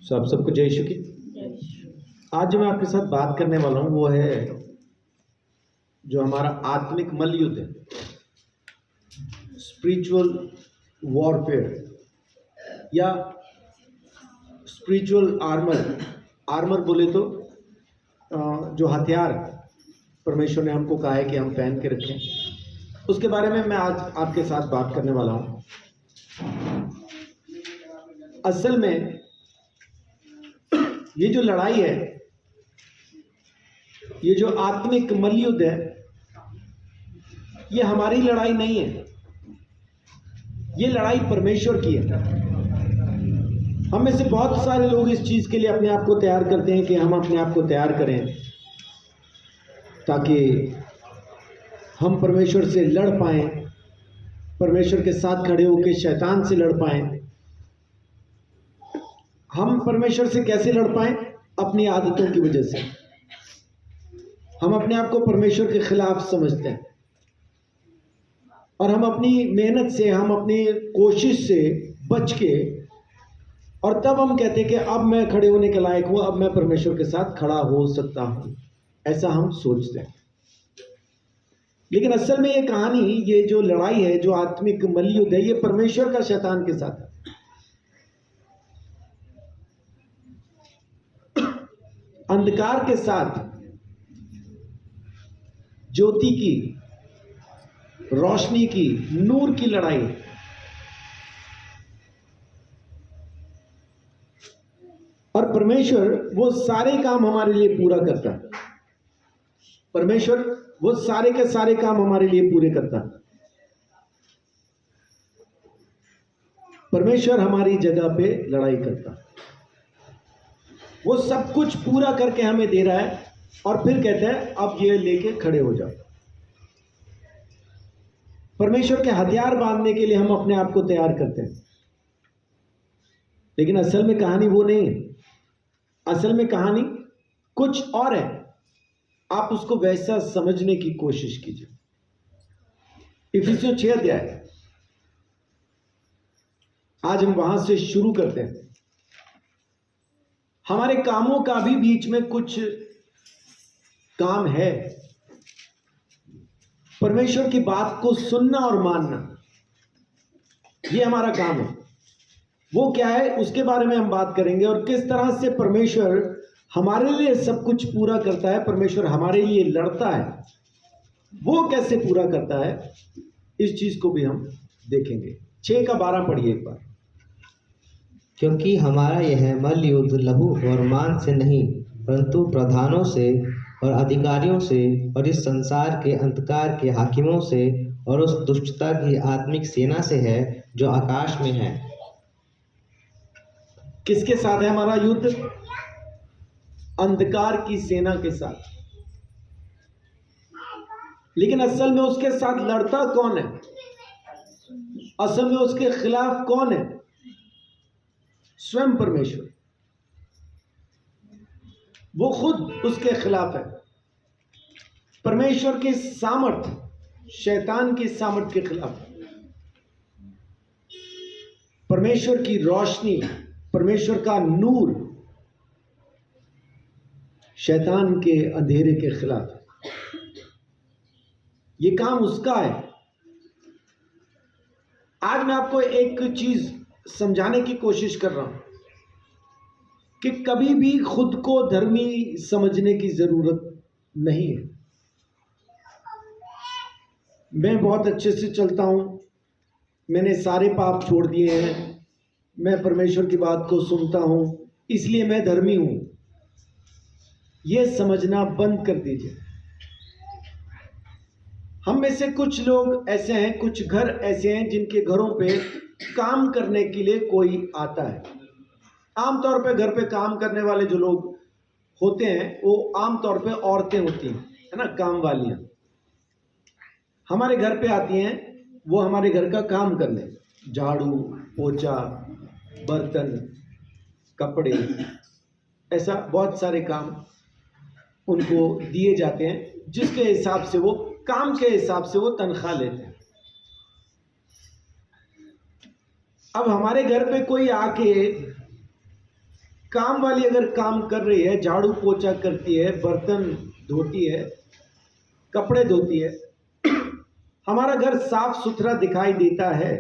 आप सबको जय श्री कृष्ण। आज जो मैं आपके साथ बात करने वाला हूँ वो है जो हमारा आत्मिक मल युद्ध है, स्पिरिचुअल वॉरफेयर या स्पिरिचुअल आर्मर बोले तो जो हथियार परमेश्वर ने हमको कहा है कि हम पहन के रखें, उसके बारे में मैं आज आपके साथ बात करने वाला हूँ। असल में ये जो लड़ाई है, ये जो आत्मिक मलयुद्ध है, ये हमारी लड़ाई नहीं है, ये लड़ाई परमेश्वर की है। हम में से बहुत सारे लोग इस चीज के लिए अपने आप को तैयार करते हैं कि हम अपने आप को तैयार करें ताकि हम परमेश्वर से लड़ पाएं, परमेश्वर के साथ खड़े होकर शैतान से लड़ पाएं। हम परमेश्वर से कैसे लड़ पाएं? अपनी आदतों की वजह से। हम अपने आप को परमेश्वर के खिलाफ समझते हैं और हम अपनी मेहनत से, हम अपनी कोशिश से बच के, और तब हम कहते हैं कि अब मैं खड़े होने के लायक हूं, अब मैं परमेश्वर के साथ खड़ा हो सकता हूं, ऐसा हम सोचते हैं। लेकिन असल में ये कहानी, ये जो लड़ाई है, जो आत्मिक मलयुद्ध है, ये परमेश्वर का शैतान के साथ है। अंधकार के साथ ज्योति की, रोशनी की, नूर की लड़ाई। और परमेश्वर वो सारे काम हमारे लिए पूरा करता है। परमेश्वर वो सारे के सारे काम हमारे लिए पूरे करता है। परमेश्वर हमारी जगह पे लड़ाई करता है। वो सब कुछ पूरा करके हमें दे रहा है और फिर कहता है अब ये लेके खड़े हो जाओ। परमेश्वर के हथियार बांधने के लिए हम अपने आप को तैयार करते हैं, लेकिन असल में कहानी वो नहीं है। असल में कहानी कुछ और है। आप उसको वैसा समझने की कोशिश कीजिए। इफिसियों 6 अध्याय, आज हम वहां से शुरू करते हैं। हमारे कामों का भी बीच में कुछ काम है। परमेश्वर की बात को सुनना और मानना, ये हमारा काम है। वो क्या है उसके बारे में हम बात करेंगे, और किस तरह से परमेश्वर हमारे लिए सब कुछ पूरा करता है, परमेश्वर हमारे लिए लड़ता है, वो कैसे पूरा करता है, इस चीज को भी हम देखेंगे। 6 का 12 पढ़िए एक बार। क्योंकि हमारा यह मल युद्ध लहू और मांस से नहीं, परंतु प्रधानों से और अधिकारियों से और इस संसार के अंधकार के हाकिमों से और उस दुष्टता की आत्मिक सेना से है जो आकाश में है। किसके साथ है हमारा युद्ध? अंधकार की सेना के साथ। लेकिन असल में उसके साथ लड़ता कौन है? असल में उसके खिलाफ कौन है? स्वयं परमेश्वर। वो खुद उसके खिलाफ है। परमेश्वर की सामर्थ शैतान की सामर्थ के खिलाफ है। परमेश्वर की रोशनी, परमेश्वर का नूर शैतान के अंधेरे के खिलाफ है। ये काम उसका है। आज मैं आपको एक चीज समझाने की कोशिश कर रहा हूं कि कभी भी खुद को धर्मी समझने की जरूरत नहीं है। मैं बहुत अच्छे से चलता हूं, मैंने सारे पाप छोड़ दिए हैं, मैं परमेश्वर की बात को सुनता हूं, इसलिए मैं धर्मी हूं। यह समझना बंद कर दीजिए। हम में से कुछ लोग ऐसे हैं, कुछ घर ऐसे हैं जिनके घरों पे काम करने के लिए कोई आता है। आमतौर पे घर पे काम करने वाले जो लोग होते हैं वो आमतौर पे औरतें होती हैं, है ना, काम वालियां हमारे घर पे आती हैं। वो हमारे घर का काम करने, झाड़ू, पोछा, बर्तन, कपड़े, ऐसा बहुत सारे काम उनको दिए जाते हैं, जिसके हिसाब से वो काम के हिसाब से वो तनख्वाह लेते हैं। अब हमारे घर पे कोई आके काम वाली अगर काम कर रही है, झाड़ू पोछा करती है, बर्तन धोती है, कपड़े धोती है, हमारा घर साफ सुथरा दिखाई देता है,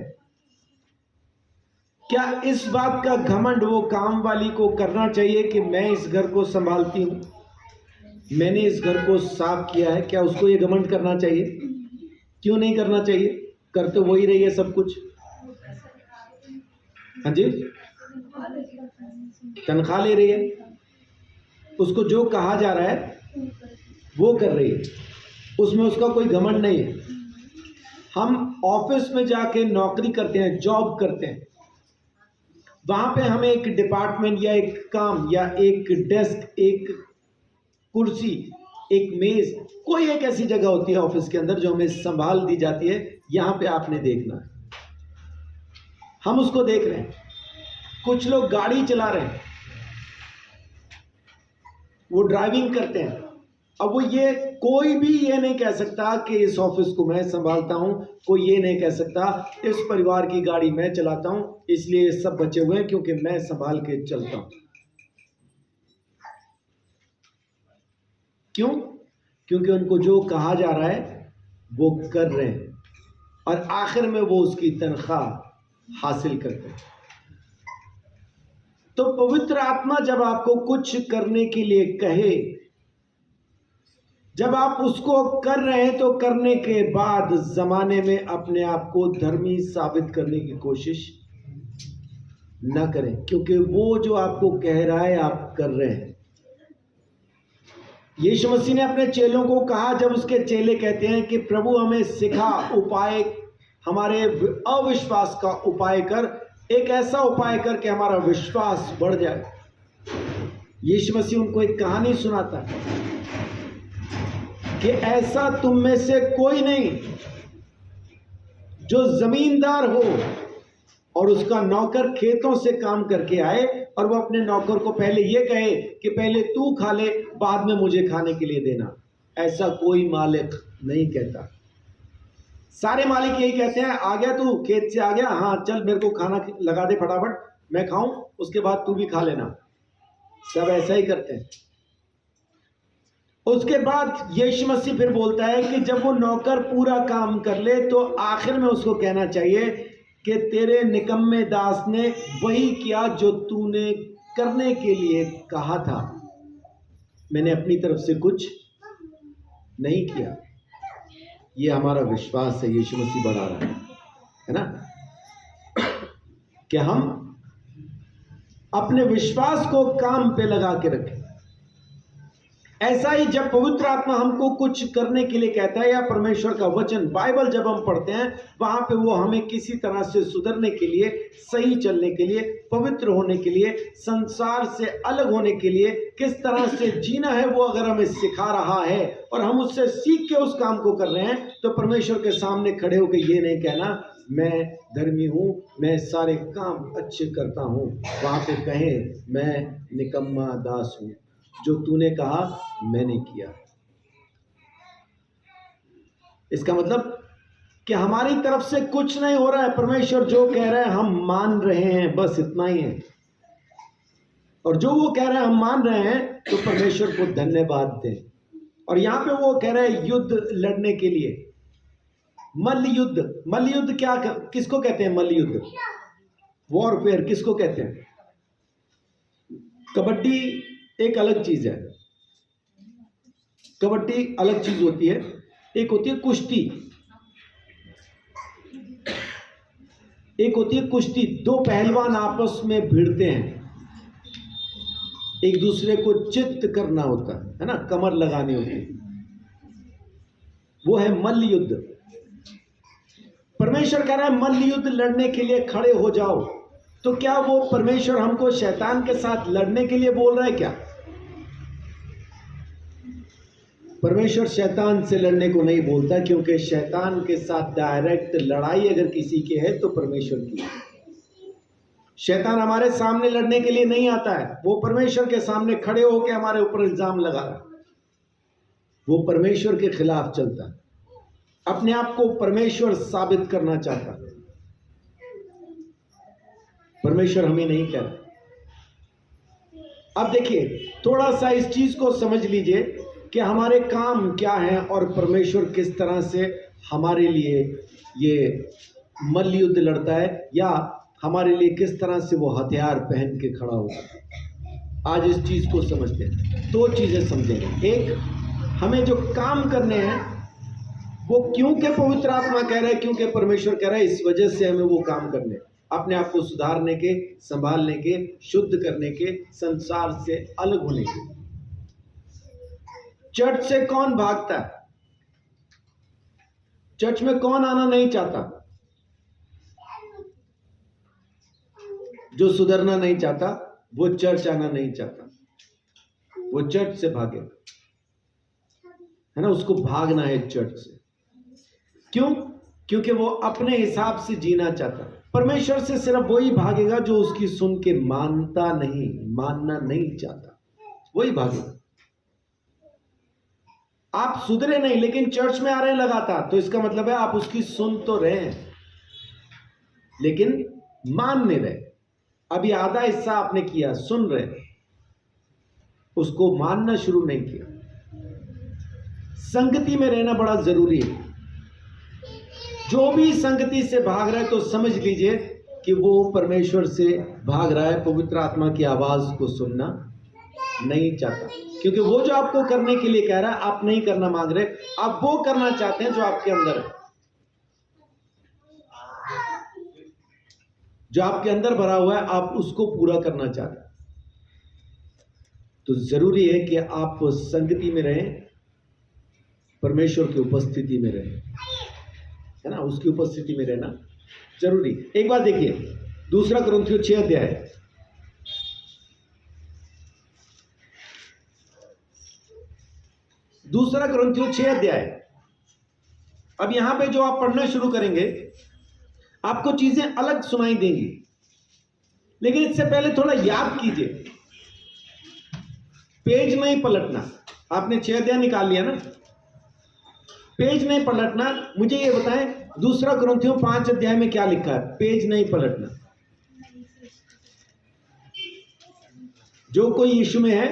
क्या इस बात का घमंड वो काम वाली को करना चाहिए कि मैं इस घर को संभालती हूं, मैंने इस घर को साफ किया है? क्या उसको ये घमंड करना चाहिए? क्यों नहीं करना चाहिए? कर तो वही रही है सब कुछ। हाँ जी, तनख्वाह ले रही है, उसको जो कहा जा रहा है वो कर रही है, उसमें उसका कोई घमंड नहीं है। हम ऑफिस में जाके नौकरी करते हैं, जॉब करते हैं, वहां पे हमें एक डिपार्टमेंट या एक काम या एक डेस्क, एक कुर्सी, एक मेज, कोई एक ऐसी जगह होती है ऑफिस के अंदर जो हमें संभाल दी जाती है। यहां पे आपने देखना है, हम उसको देख रहे हैं। कुछ लोग गाड़ी चला रहे हैं, वो ड्राइविंग करते हैं। अब वो ये कोई भी ये नहीं कह सकता कि इस ऑफिस को मैं संभालता हूं, कोई ये नहीं कह सकता इस परिवार की गाड़ी मैं चलाता हूं, इसलिए ये सब बचे हुए हैं क्योंकि मैं संभाल के चलता हूं। क्यों? क्योंकि उनको जो कहा जा रहा है वो कर रहे हैं और आखिर में वो उसकी तनख्वाह हासिल करते हैं। तो पवित्र आत्मा जब आपको कुछ करने के लिए कहे, जब आप उसको कर रहे हैं, तो करने के बाद जमाने में अपने आप को धर्मी साबित करने की कोशिश ना करें, क्योंकि वो जो आपको कह रहा है आप कर रहे हैं। यीशु मसीह ने अपने चेलों को कहा, जब उसके चेले कहते हैं कि प्रभु हमें सिखा उपाय, हमारे अविश्वास का उपाय कर, एक ऐसा उपाय कर कि हमारा विश्वास बढ़ जाए। यीशु मसीह उनको एक कहानी सुनाता है कि ऐसा तुम में से कोई नहीं जो जमींदार हो और उसका नौकर खेतों से काम करके आए और वो अपने नौकर को पहले ये कहे कि पहले तू खा ले, बाद में मुझे खाने के लिए देना। ऐसा कोई मालिक नहीं कहता। सारे मालिक यही कहते हैं, आ गया तू खेत से आ गया, हाँ चल मेरे को खाना लगा दे फटाफट, मैं खाऊं, उसके बाद तू भी खा लेना। सब ऐसा ही करते हैं। उसके बाद यीशु मसीह फिर बोलता है कि जब वो नौकर पूरा काम कर ले तो आखिर में उसको कहना चाहिए कि तेरे निकम्मे दास ने वही किया जो तूने करने के लिए कहा था, मैंने अपनी तरफ से कुछ नहीं किया। ये हमारा विश्वास है, यीशु मसीह बढ़ा रहा है ना, कि हम अपने विश्वास को काम पे लगा के रखें। ऐसा ही जब पवित्र आत्मा हमको कुछ करने के लिए कहता है, या परमेश्वर का वचन बाइबल जब हम पढ़ते हैं, वहां पे वो हमें किसी तरह से सुधरने के लिए, सही चलने के लिए, पवित्र होने के लिए, संसार से अलग होने के लिए, किस तरह से जीना है वो अगर हमें सिखा रहा है और हम उससे सीख के उस काम को कर रहे हैं, तो परमेश्वर के सामने खड़े होकर ये नहीं कहना मैं धर्मी हूं, मैं सारे काम अच्छे करता हूं, वहां पे कहें मैं निकम्मा दास हूं, जो तूने कहा मैंने किया। इसका मतलब कि हमारी तरफ से कुछ नहीं हो रहा है, परमेश्वर जो कह रहा है हम मान रहे हैं, बस इतना ही है। और जो वो कह रहे हैं हम मान रहे हैं, तो परमेश्वर को धन्यवाद दें। और यहां पे वो कह रहे हैं युद्ध लड़ने के लिए, मल्ल युद्ध। मल्ल युद्ध क्या, किसको कहते हैं मल्ल युद्ध? वॉरफेयर किसको कहते हैं? कबड्डी एक अलग चीज है, कबड्डी अलग चीज होती है, एक होती है कुश्ती, एक होती है कुश्ती। दो पहलवान आपस में भिड़ते हैं, एक दूसरे को चित्त करना होता है ना, कमर लगानी होती है, वो है मल्ल युद्ध। परमेश्वर कह रहा है मल्ल युद्ध लड़ने के लिए खड़े हो जाओ। तो क्या वो परमेश्वर हमको शैतान के साथ लड़ने के लिए बोल रहा है क्या? परमेश्वर शैतान से लड़ने को नहीं बोलता, क्योंकि शैतान के साथ डायरेक्ट लड़ाई अगर किसी के है तो परमेश्वर की। शैतान हमारे सामने लड़ने के लिए नहीं आता है, वो परमेश्वर के सामने खड़े होकर हमारे ऊपर इल्जाम लगा रहा है, वो परमेश्वर के खिलाफ चलता है, अपने आप को परमेश्वर साबित करना चाहता है। परमेश्वर हमें नहीं कह रहा अब देखिए, थोड़ा सा इस चीज को समझ लीजिए कि हमारे काम क्या हैं और परमेश्वर किस तरह से हमारे लिए ये मल्ल युद्ध लड़ता है, या हमारे लिए किस तरह से वो हथियार पहन के खड़ा होता है। आज इस चीज को समझते हैं, दो चीजें समझेंगे। एक, हमें जो काम करने हैं वो क्योंकि पवित्र आत्मा कह रहा है, क्योंकि परमेश्वर कह रहा है, इस वजह से हमें वो काम करने हैं। अपने आप को सुधारने के, संभालने के, शुद्ध करने के, संसार से अलग होने के। चर्च से कौन भागता है? चर्च में कौन आना नहीं चाहता? जो सुधरना नहीं चाहता वो चर्च आना नहीं चाहता, वो चर्च से भागेगा, है ना। उसको भागना है चर्च से। क्यों? क्योंकि वो अपने हिसाब से जीना चाहता। परमेश्वर से सिर्फ वही भागेगा जो उसकी सुन के मानना नहीं चाहता, वही भागेगा। आप सुधरे नहीं लेकिन चर्च में आ रहे हैं लगातार, तो इसका मतलब है आप उसकी सुन तो रहे हैं लेकिन मान नहीं रहे। अभी आधा हिस्सा आपने किया, सुन रहे, उसको मानना शुरू नहीं किया। संगति में रहना बड़ा जरूरी है। जो भी संगति से भाग रहा है तो समझ लीजिए कि वो परमेश्वर से भाग रहा है, पवित्र आत्मा की आवाज को सुनना नहीं चाहता। क्योंकि वो जो आपको करने के लिए कह रहा है आप नहीं करना मांग रहे, आप वो करना चाहते हैं जो आपके अंदर है, जो आपके अंदर भरा हुआ है, आप उसको पूरा करना चाहते हैं। तो जरूरी है कि आप संगति में रहें, परमेश्वर की उपस्थिति में रहें, है ना। उसकी उपस्थिति में रहना जरूरी। एक बात देखिए, 2 कुरिन्थियों 6 अध्याय, 2 कुरिन्थियों 6 अध्याय। अब यहां पे जो आप पढ़ना शुरू करेंगे आपको चीजें अलग सुनाई देंगी, लेकिन इससे पहले थोड़ा याद कीजिए। पेज नहीं पलटना। आपने 6 अध्याय निकाल लिया ना, पेज नहीं पलटना। मुझे ये बताएं 2 कुरिन्थियों 5 अध्याय में क्या लिखा है? पेज नहीं पलटना। जो कोई यीशु में है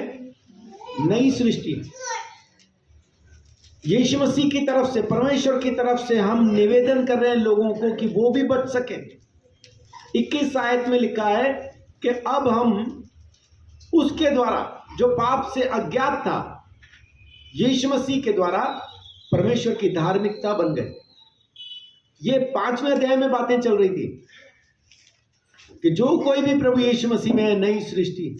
नई सृष्टि। यीशु मसीह की तरफ से, परमेश्वर की तरफ से हम निवेदन कर रहे हैं लोगों को कि वो भी बच सके। 21 आयत में लिखा है कि अब हम उसके द्वारा जो पाप से अज्ञात था, यीशु मसीह के द्वारा परमेश्वर की धार्मिकता बन गए। ये 5वें अध्याय में बातें चल रही थी कि जो कोई भी प्रभु यीशु मसीह में है नई सृष्टि।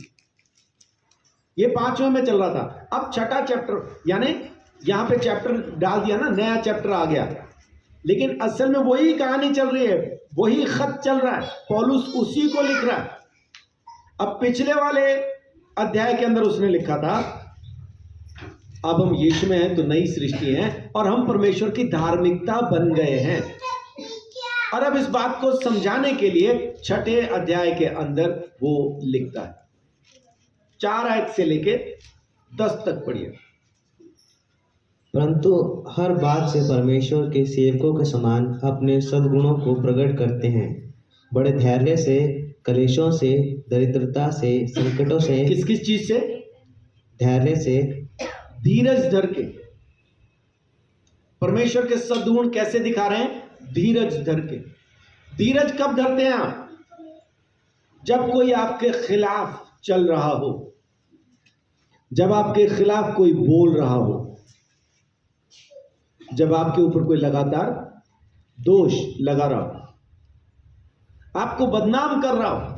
ये 5वें में चल रहा था। अब 6ठा चैप्टर, यानी यहां पे चैप्टर डाल दिया ना, नया चैप्टर आ गया, लेकिन असल में वही कहानी चल रही है, वही खत चल रहा है, पौलुस उसी को लिख रहा है। अब पिछले वाले अध्याय के अंदर उसने लिखा था अब हम यीशु में हैं तो नई सृष्टि हैं और हम परमेश्वर की धार्मिकता बन गए हैं। और अब इस बात को समझाने के लिए 6ठे अध्याय के अंदर वो लिखता है। 4 आयत से लेके 10 तक पढ़िए। परंतु हर बात से परमेश्वर के सेवकों के समान अपने सद्गुणों को प्रकट करते हैं, बड़े धैर्य से, कलेशों से, दरिद्रता से, संकटों से। किस किस चीज से? धैर्य से, धीरज धर के। परमेश्वर के सद्गुण कैसे दिखा रहे हैं? धीरज धर के। धीरज कब धरते हैं आप? जब कोई आपके खिलाफ चल रहा हो, जब आपके खिलाफ कोई बोल रहा हो, जब आपके ऊपर कोई लगातार दोष लगा रहा हो, आपको बदनाम कर रहा हो।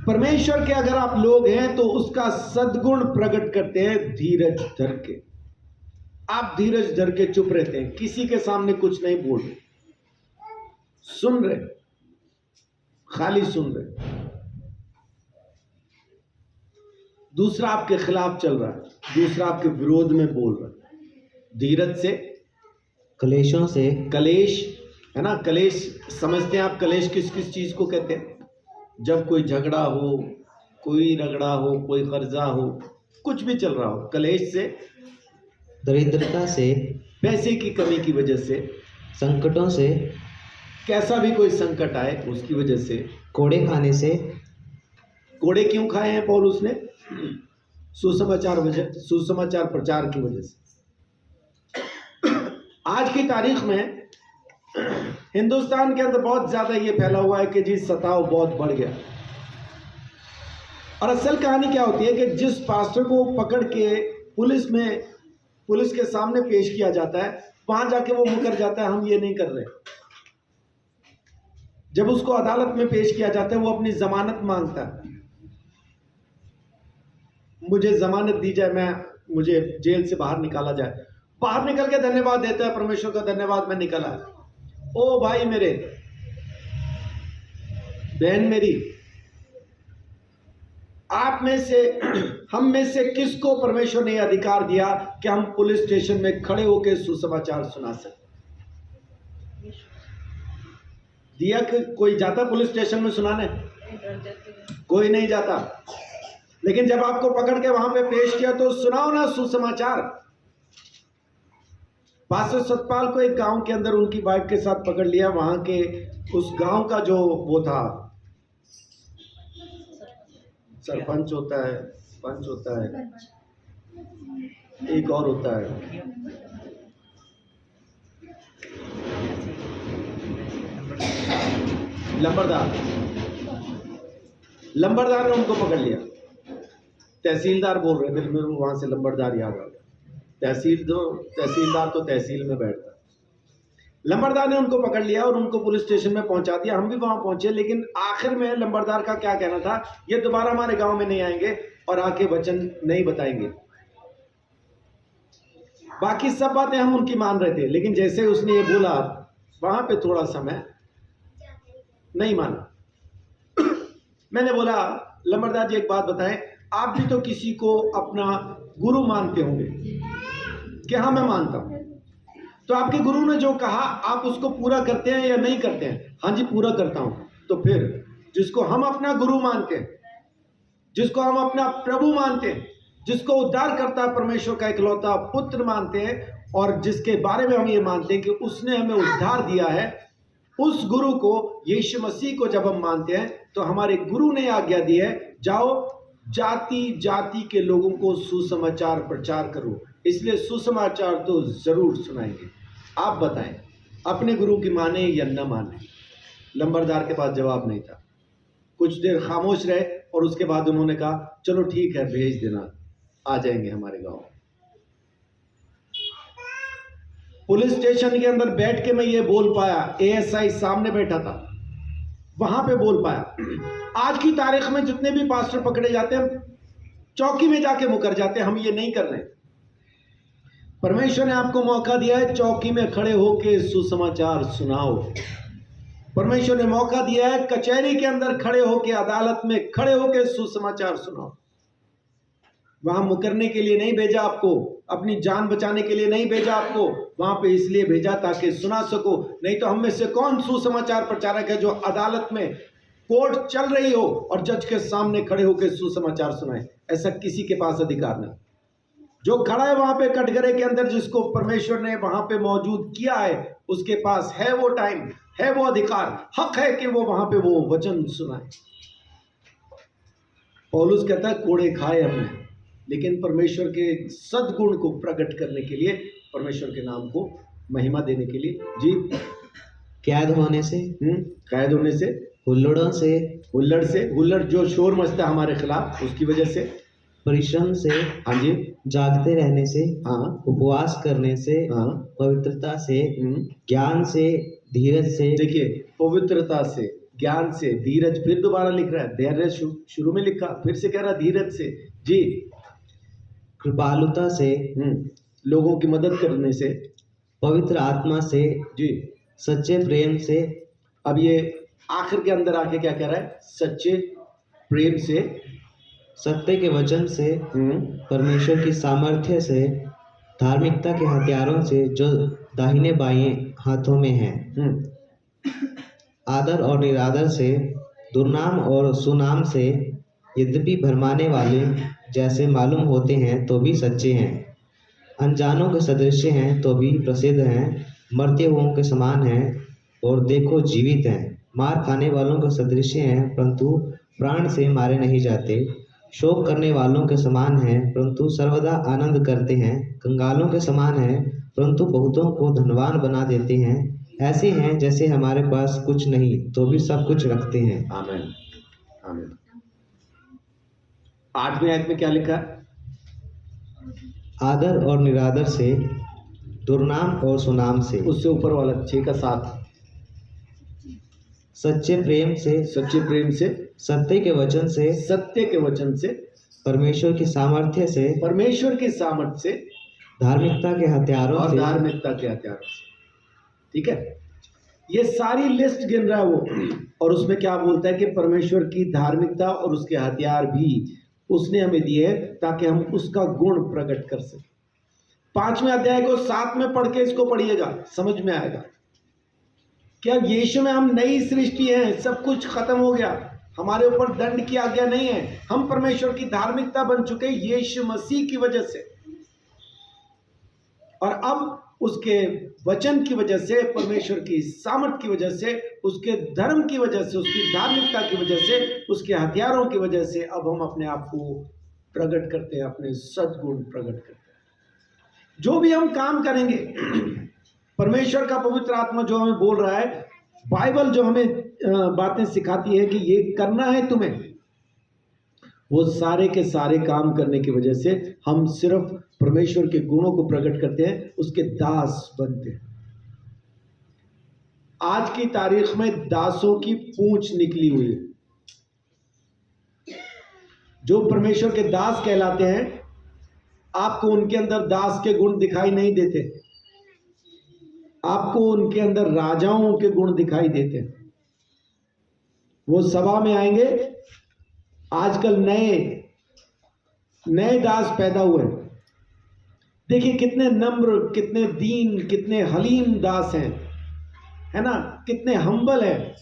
परमेश्वर के अगर आप लोग हैं तो उसका सद्गुण प्रकट करते हैं धीरज धर के। आप धीरज धर के चुप रहते हैं, किसी के सामने कुछ नहीं बोल रहे, सुन रहे, खाली सुन रहे। दूसरा आपके खिलाफ चल रहा है, दूसरा आपके विरोध में बोल रहा है। धीरज से, कलेशों से, कलेश, है ना। कलेश समझते हैं आप? कलेश किस किस चीज को कहते हैं? जब कोई झगड़ा हो, कोई रगड़ा हो, कोई कर्जा हो, कुछ भी चल रहा हो। कलेश से, दरिद्रता से, पैसे की कमी की वजह से, संकटों से, कैसा भी कोई संकट आए उसकी वजह से, कोड़े खाने से, कोड़े क्यों खाए हैं पौलुस ने? सुसमाचार प्रचार की वजह से। आज की तारीख में हिंदुस्तान के अंदर बहुत ज्यादा ये फैला हुआ है कि जी सताव बहुत बढ़ गया। और असल कहानी क्या होती है कि जिस पास्टर को पकड़ के पुलिस के सामने पेश किया जाता है, वहां जाके वो मुकर जाता है, हम ये नहीं कर रहे। जब उसको अदालत में पेश किया जाता है, वो अपनी जमानत मांगता है, मुझे जमानत दी जाए, मुझे जेल से बाहर निकाला जाए। बाहर निकल के धन्यवाद देता है, परमेश्वर का धन्यवाद, मैं निकला। ओ भाई मेरे, बहन मेरी, आप में से, हम में से किसको परमेश्वर ने अधिकार दिया कि हम पुलिस स्टेशन में खड़े होकर सुसमाचार सुना सकें? दिया कि कोई जाता पुलिस स्टेशन में सुनाने? कोई नहीं जाता। लेकिन जब आपको पकड़ के वहां पे पेश किया तो सुनाओ ना सुसमाचार। पास्टर सतपाल को एक गांव के अंदर उनकी वाइफ के साथ पकड़ लिया। वहां के उस गांव का जो वो था, सरपंच होता है, पंच होता है, एक और होता है, लंबरदार ने उनको पकड़ लिया। तहसीलदार बोल रहे थे, मेरे वहां से लंबरदार याद आ गया। तहसीलदार तो तहसील में बैठता। लंबरदार ने उनको पकड़ लिया और उनको पुलिस स्टेशन में पहुंचा दिया। हम भी वहां पहुंचे, लेकिन आखिर में लंबरदार का क्या कहना था, ये दोबारा हमारे गांव में नहीं आएंगे और आके वचन नहीं बताएंगे। बाकी सब बातें हम उनकी मान रहे थे, लेकिन जैसे उसने ये बोला, वहां पे थोड़ा समय नहीं माना। मैंने बोला, लंबरदार जी एक बात बताएं, आप भी तो किसी को अपना गुरु मानते होंगे? कि हाँ मैं मानता हूं। तो आपके गुरु ने जो कहा आप उसको पूरा करते हैं या नहीं करते हैं? हाँ जी पूरा करता हूं। तो फिर जिसको हम अपना गुरु मानते हैं, जिसको हम अपना प्रभु मानते हैं, जिसको उद्धारकर्ता परमेश्वर का इकलौता पुत्र मानते हैं, और जिसके बारे में हम ये मानते हैं कि उसने हमें उद्धार दिया है, उस गुरु को, यीशु मसीह को जब हम मानते हैं, तो हमारे गुरु ने आज्ञा दी है, जाओ जाति जाति के लोगों को सुसमाचार प्रचार करो। इसलिए सुसमाचार तो जरूर सुनाएंगे। आप बताएं, अपने गुरु की माने या न माने? लंबरदार के पास जवाब नहीं था। कुछ देर खामोश रहे और उसके बाद उन्होंने कहा, चलो ठीक है, भेज देना, आ जाएंगे हमारे गांव। पुलिस स्टेशन के अंदर बैठ के मैं ये बोल पाया, एएसआई सामने बैठा था, वहां पे बोल पाया। आज की तारीख में जितने भी पास्टर पकड़े जाते हैं, चौकी में जाके मुकर जाते हैं। हम ये नहीं कर रहे। परमेश्वर ने आपको मौका दिया है, चौकी में खड़े होके सुसमाचार सुनाओ। परमेश्वर ने मौका दिया है, कचहरी के अंदर खड़े होके, अदालत में खड़े होके सुसमाचार सुनाओ। वहां मुकरने के लिए नहीं भेजा आपको, अपनी जान बचाने के लिए नहीं भेजा आपको, वहां पे इसलिए भेजा ताकि सुना सको। नहीं तो हम में से कौन सुसमाचार प्रचारक है जो अदालत में कोर्ट चल रही हो और जज के सामने खड़े होकर सुसमाचार सुनाए? ऐसा किसी के पास अधिकार नहीं। जो खड़ा है वहां पे कटघरे के अंदर, जिसको परमेश्वर ने वहां पे मौजूद किया है, उसके पास है वो टाइम, है वो अधिकार, हक है कि वो वहां पे वो वचन सुनाए। पौलुस कहता है कोड़े खाए हमने, लेकिन परमेश्वर के सद्गुण को प्रकट करने के लिए, परमेश्वर के नाम को महिमा देने के लिए। जी, कैद होने से, कैद होने से, हुल्लड़ों से, हुल्लड़ जो शोर मचता है हमारे खिलाफ, उसकी वजह से, परिश्रम से, हाँ जी, जागते रहने से, हाँ, उपवास करने से, हाँ, पवित्रता से, ज्ञान से, धीरज से। देखिए, पवित्रता से, ज्ञान से, धीरज, फिर दोबारा लिख रहा है, धैर्य शुरू में लिखा, फिर से कह रहा धीरज से। जी, कृपालुता से, लोगों की मदद करने से, पवित्र आत्मा से, जी, सच्चे प्रेम से। अब ये आखिर के अंदर आके क्या कह रहा है? सच्चे प्रेम से, सत्य के वचन से, परमेश्वर की सामर्थ्य से, धार्मिकता के हथियारों से जो दाहिने बाएं हाथों में हैं, आदर और निरादर से, दुर्नाम और सुनाम से, यद्यपि भरमाने वाले जैसे मालूम होते हैं तो भी सच्चे हैं, अनजानों के सदृश हैं तो भी प्रसिद्ध हैं, मरते हुओं के समान हैं और देखो जीवित हैं, मार खाने वालों के सदृश हैं परंतु प्राण से मारे नहीं जाते, शोक करने वालों के समान हैं परंतु सर्वदा आनंद करते हैं, कंगालों के समान हैं परंतु बहुतों को धनवान बना देते हैं, ऐसे हैं जैसे हमारे पास कुछ नहीं तो भी सब कुछ रखते हैं। आमीन, आमीन। 8वें आयत में क्या लिखा है? आदर और निरादर से, दुर्नाम और सुनाम से, उससे ऊपर वाला 6 का 7, सच्चे प्रेम से, सच्चे प्रेम से, सत्य के वचन से, सत्य के वचन से, परमेश्वर की सामर्थ्य से, परमेश्वर की सामर्थ से, धार्मिकता के हथियारों और से, धार्मिकता के हथियारों से। ठीक है, ये सारी लिस्ट गिन रहा है वो, और उसमें क्या बोलता है कि परमेश्वर की धार्मिकता और उसके हथियार भी उसने हमें दिए ताकि हम उसका गुण प्रकट कर सकें। 5वें अध्याय को साथ में पढ़ के इसको पढ़िएगा, समझ में आएगा। क्या यीशु में हम नई सृष्टि हैं, सब कुछ खत्म हो गया, हमारे ऊपर दंड की आज्ञा नहीं है, हम परमेश्वर की धार्मिकता बन चुके यीशु मसीह की वजह से, और अब उसके वचन की वजह से, परमेश्वर की सामर्थ की वजह से, उसके धर्म की वजह से, उसकी धार्मिकता की वजह से, उसके हथियारों की वजह से अब हम अपने आप को प्रकट करते हैं, अपने सद्गुण प्रकट करते हैं। जो भी हम काम करेंगे, परमेश्वर का पवित्र आत्मा जो हमें बोल रहा है, बाइबल जो हमें बातें सिखाती है कि ये करना है तुम्हें, वो सारे के सारे काम करने की वजह से हम सिर्फ परमेश्वर के गुणों को प्रकट करते हैं, उसके दास बनते हैं। आज की तारीख में दासों की पूंछ निकली हुई है। जो परमेश्वर के दास कहलाते हैं, आपको उनके अंदर दास के गुण दिखाई नहीं देते, आपको उनके अंदर राजाओं के गुण दिखाई देते हैं। वो सभा में आएंगे, आजकल नए दास पैदा हुए। देखिए कितने नम्र, कितने दीन, कितने हलीम दास हैं, है ना, कितने हम्बल हैं।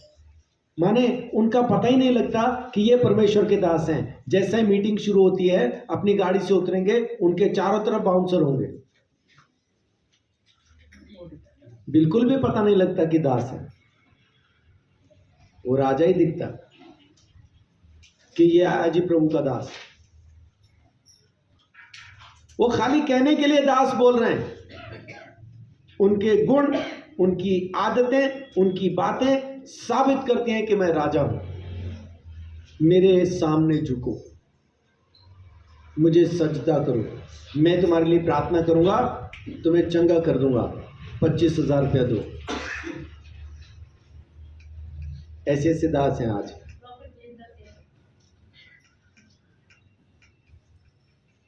माने उनका पता ही नहीं लगता कि ये परमेश्वर के दास हैं। जैसे ही मीटिंग शुरू होती है, अपनी गाड़ी से उतरेंगे, उनके चारों तरफ बाउंसर होंगे, बिल्कुल भी पता नहीं लगता कि दास है। वो राजा ही दिखता कि ये आया जी प्रभु का दास। वो खाली कहने के लिए दास बोल रहे हैं। उनके गुण, उनकी आदतें, उनकी बातें साबित करती हैं कि मैं राजा हूं, मेरे सामने झुको, मुझे सजदा करो, मैं तुम्हारे लिए प्रार्थना करूंगा, तुम्हें चंगा कर दूंगा, 25,000 रुपया दो। ऐसे ऐसे दास हैं आज।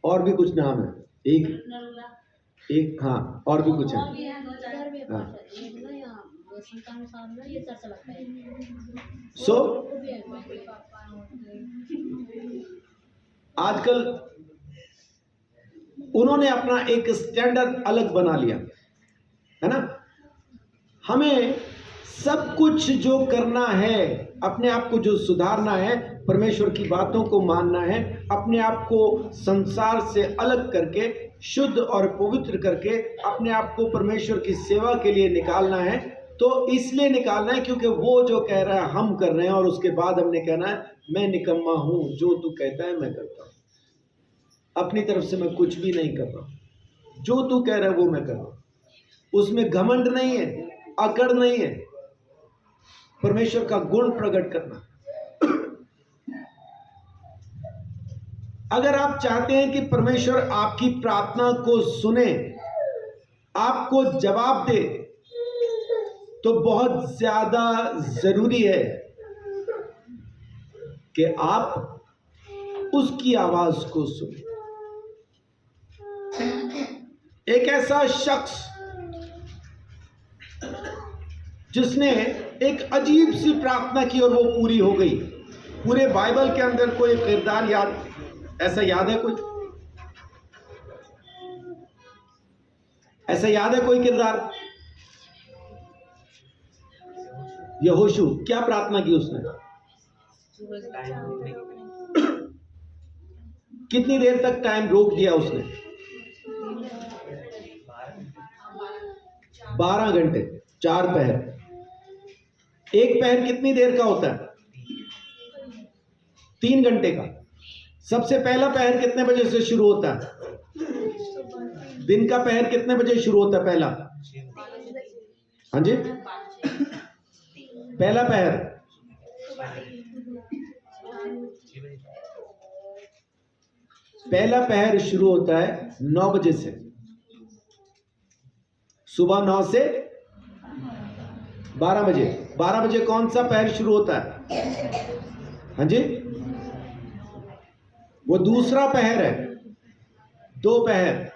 और भी कुछ नाम है, एक हाँ, और भी कुछ है। हाँ। सो आजकल उन्होंने अपना एक स्टैंडर्ड अलग बना लिया है ना। हमें सब कुछ जो करना है, अपने आप को जो सुधारना है, परमेश्वर की बातों को मानना है, अपने आप को संसार से अलग करके, शुद्ध और पवित्र करके अपने आप को परमेश्वर की सेवा के लिए निकालना है। तो इसलिए निकालना है क्योंकि वो जो कह रहा है हम कर रहे हैं, और उसके बाद हमने कहना है मैं निकम्मा हूं, जो तू कहता है मैं करता हूं, अपनी तरफ से मैं कुछ भी नहीं कर रहा, जो तू कह रहा है वो मैं कर रहा हूं। उसमें घमंड नहीं है, अकड़ नहीं है, परमेश्वर का गुण प्रकट करना। अगर आप चाहते हैं कि परमेश्वर आपकी प्रार्थना को सुने, आपको जवाब दे, तो बहुत ज्यादा जरूरी है कि आप उसकी आवाज को सुने। एक ऐसा शख्स जिसने एक अजीब सी प्रार्थना की और वो पूरी हो गई। पूरे बाइबल के अंदर कोई किरदार ऐसा याद है? कोई ऐसा याद है कोई किरदार? यहोशू, क्या प्रार्थना की उसने? कितनी देर तक टाइम रोक दिया उसने? 12 घंटे, 4 पहर। एक पहर कितनी देर का होता है? 3 घंटे का। सबसे पहला पहर कितने बजे से शुरू होता है? दिन का पहर कितने बजे शुरू होता है पहला? हाँ जी, पहला पहर शुरू होता है 9 बजे से। सुबह 9 से 12 बजे। 12 बजे कौन सा पहर शुरू होता है? हाँ जी, वो दूसरा पहर है, दोपहर।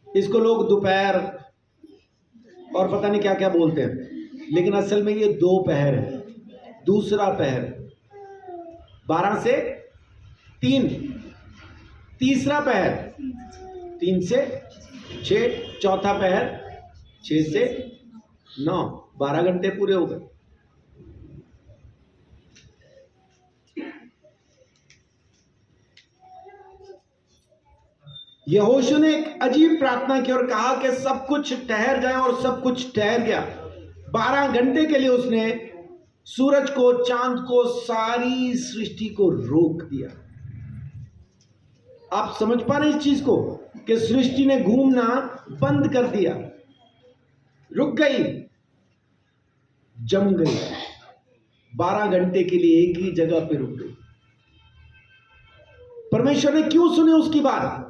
इसको लोग दोपहर और पता नहीं क्या क्या बोलते हैं, लेकिन असल में ये दोपहर है, दूसरा पहर। 12 से 3 तीसरा पहर, 3 से 6 चौथा पहर, 6 से 9 12 घंटे पूरे हो गए। यहोशू ने एक अजीब प्रार्थना की और कहा कि सब कुछ ठहर जाए, और सब कुछ ठहर गया। 12 घंटे के लिए उसने सूरज को, चांद को, सारी सृष्टि को रोक दिया। आप समझ पा रहे हैं इस चीज को कि सृष्टि ने घूमना बंद कर दिया, रुक गई, जम गई। 12 घंटे के लिए एक ही जगह पे रुक गई। परमेश्वर ने क्यों सुनी उसकी बात?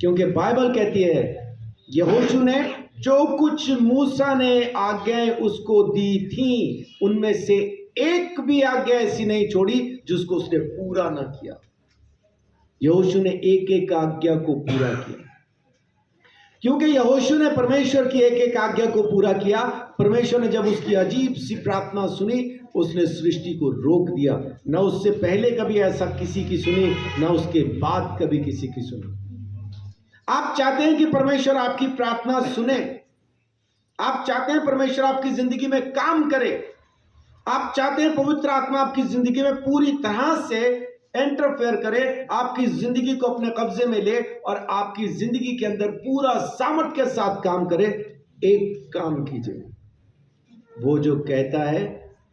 क्योंकि बाइबल कहती है यहोशू ने जो कुछ मूसा ने आज्ञाएं उसको दी थी, उनमें से एक भी आज्ञा ऐसी नहीं छोड़ी जिसको उसने पूरा ना किया। यहोशू ने एक एक आज्ञा को पूरा किया। क्योंकि यहोशू ने परमेश्वर की एक एक आज्ञा को पूरा किया, परमेश्वर ने जब उसकी अजीब सी प्रार्थना सुनी, उसने सृष्टि को रोक दिया। ना उससे पहले कभी ऐसा किसी की सुनी, ना उसके बाद कभी किसी की सुनी। आप चाहते हैं कि परमेश्वर आपकी प्रार्थना सुने, आप चाहते हैं परमेश्वर आपकी जिंदगी में काम करे, आप चाहते हैं पवित्र आत्मा आपकी जिंदगी में पूरी तरह से इंटरफेयर करे, आपकी जिंदगी को अपने कब्जे में ले और आपकी जिंदगी के अंदर पूरा सामर्थ्य के साथ काम करे। एक काम कीजिए, वो जो कहता है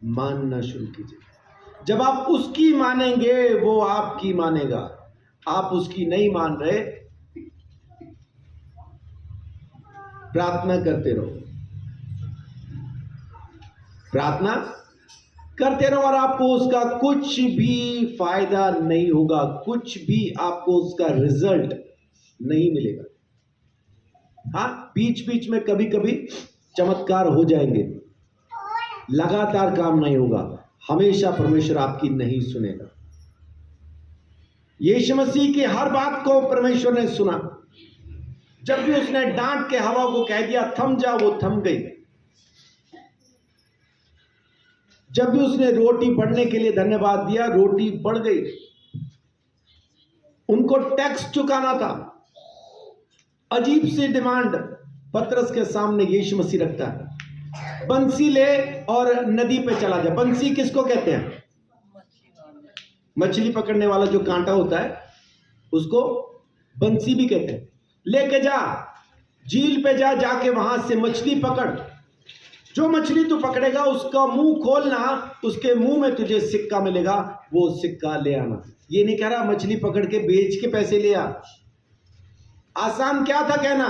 मानना शुरू कीजिए। जब आप उसकी मानेंगे वो आपकी मानेगा। आप उसकी नहीं मान रहे, प्रार्थना करते रहो, प्रार्थना करते रहो, और आपको उसका कुछ भी फायदा नहीं होगा, कुछ भी आपको उसका रिजल्ट नहीं मिलेगा। हाँ, बीच बीच में कभी कभी चमत्कार हो जाएंगे, लगातार काम नहीं होगा। हमेशा परमेश्वर आपकी नहीं सुनेगा। यीशु मसीह की हर बात को परमेश्वर ने सुना। जब भी उसने डांट के हवा को कह दिया थम जा, वो थम गई। जब भी उसने रोटी बढ़ने के लिए धन्यवाद दिया, रोटी बढ़ गई। उनको टैक्स चुकाना था, अजीब सी डिमांड पतरस के सामने यीशु मसीह रखता है, बंसी ले और नदी पे चला जा। बंसी किसको कहते हैं? मछली पकड़ने वाला जो कांटा होता है उसको बंसी भी कहते हैं। लेके जा, झील पे जा, जाके वहां से मछली पकड़। जो मछली तू पकड़ेगा उसका मुंह खोलना, उसके मुंह में तुझे सिक्का मिलेगा, वो सिक्का ले आना। ये नहीं कह रहा मछली पकड़ के बेच के पैसे ले आ। आसान क्या था कहना,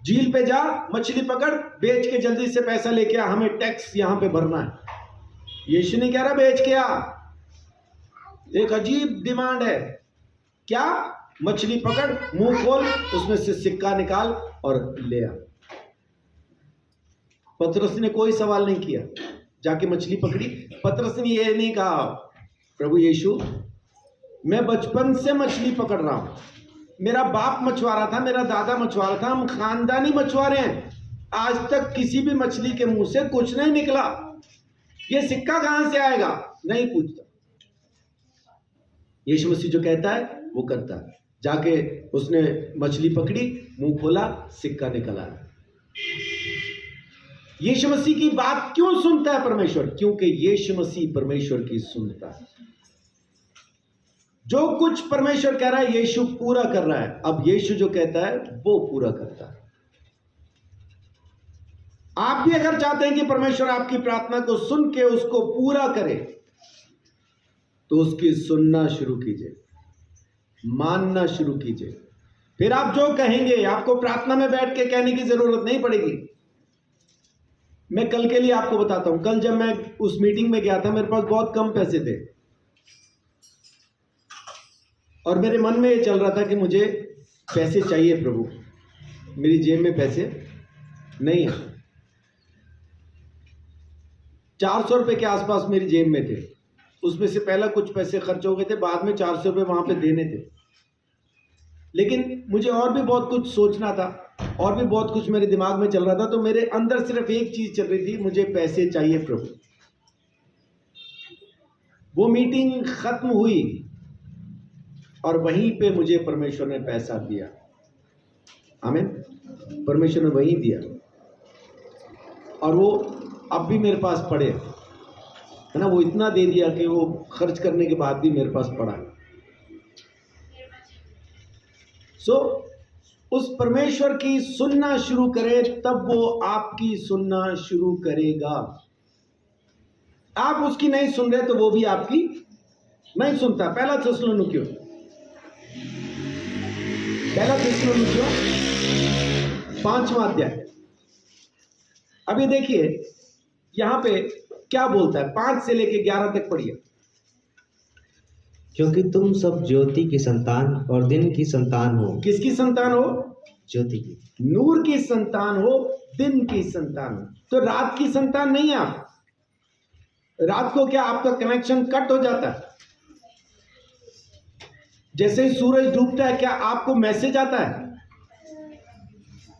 झील पे जा, मछली पकड़, बेच के जल्दी से पैसा लेके आ, हमें टैक्स यहां पे भरना है। यीशु नहीं कह रहा बेच के आ। एक अजीब डिमांड है, क्या? मछली पकड़, मुंह खोल, उसमें से सिक्का निकाल और ले आ। पतरस ने कोई सवाल नहीं किया, जाके मछली पकड़ी। पतरस ने ये नहीं कहा प्रभु यीशु मैं बचपन से मछली पकड़ रहा हूं, मेरा बाप मछुआरा था, मेरा दादा मछुआरा था, हम खानदानी मछुआरे हैं, आज तक किसी भी मछली के मुंह से कुछ नहीं निकला, ये सिक्का कहां से आएगा? नहीं पूछता। यीशु मसीह जो कहता है वो करता है। जाके उसने मछली पकड़ी, मुंह खोला, सिक्का निकला। यीशु मसीह की बात क्यों सुनता है परमेश्वर? क्योंकि यीशु मसीह परमेश्वर की सुनता है। जो कुछ परमेश्वर कह रहा है यीशु पूरा कर रहा है। अब यीशु जो कहता है वो पूरा करता है। आप भी अगर चाहते हैं कि परमेश्वर आपकी प्रार्थना को सुन के उसको पूरा करे, तो उसकी सुनना शुरू कीजिए, मानना शुरू कीजिए। फिर आप जो कहेंगे आपको प्रार्थना में बैठ के कहने की जरूरत नहीं पड़ेगी। मैं कल के लिए आपको बताता हूं। कल जब मैं उस मीटिंग में गया था, मेरे पास बहुत कम पैसे थे और मेरे मन में ये चल रहा था कि मुझे पैसे चाहिए प्रभु, मेरी जेब में पैसे नहीं है। 400 रुपए के आसपास मेरी जेब में थे। उसमें से पहला कुछ पैसे खर्च हो गए थे, बाद में 400 रुपए वहां पे देने थे। लेकिन मुझे और भी बहुत कुछ सोचना था, और भी बहुत कुछ मेरे दिमाग में चल रहा था। तो मेरे अंदर सिर्फ एक चीज चल रही थी, मुझे पैसे चाहिए प्रभु। वो मीटिंग खत्म हुई और वहीं पे मुझे परमेश्वर ने पैसा दिया। आमीन। परमेश्वर ने वहीं दिया और वो अब भी मेरे पास पड़े है ना। वो इतना दे दिया कि वो खर्च करने के बाद भी मेरे पास पड़ा। उस परमेश्वर की सुनना शुरू करें, तब वो आपकी सुनना शुरू करेगा। आप उसकी नहीं सुन रहे तो वो भी आपकी नहीं सुनता। पहला थिस्सलुनीकियों 5वां अध्याय। अभी देखिए यहां पे क्या बोलता है, 5 से लेके 11 तक पढ़िए। क्योंकि तुम सब ज्योति की संतान और दिन की संतान हो। किसकी संतान हो? ज्योति की, नूर की संतान हो, दिन की संतान हो। तो रात की संतान नहीं है आप। रात को क्या आपका कनेक्शन कट हो जाता है? जैसे ही सूरज डूबता है क्या आपको मैसेज आता है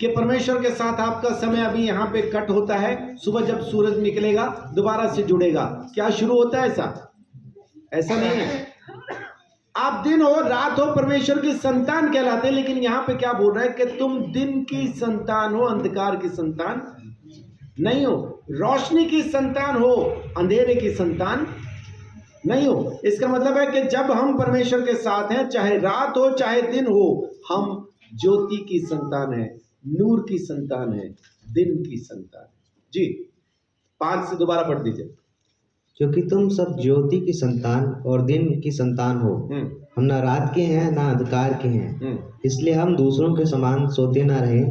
कि परमेश्वर के साथ आपका समय अभी यहां पे कट होता है? सुबह जब सूरज निकलेगा दोबारा से जुड़ेगा, क्या शुरू होता है? ऐसा नहीं है। आप दिन हो रात हो परमेश्वर की संतान कहलाते हैं। लेकिन यहां पे क्या बोल रहा है कि तुम दिन की संतान हो, अंधकार की संतान नहीं हो। रोशनी की संतान हो, अंधेरे की संतान नहीं हो। इसका मतलब है कि जब हम परमेश्वर के साथ हैं, चाहे रात हो चाहे दिन हो, हम ज्योति की संतान है, नूर की संतान है, दिन की संतान। जी 5 से दोबारा पढ़ दीजिए। क्योंकि तुम सब ज्योति की संतान और दिन की संतान हो। हम ना रात के हैं ना अंधकार के हैं। इसलिए हम दूसरों के समान सोते ना रहे,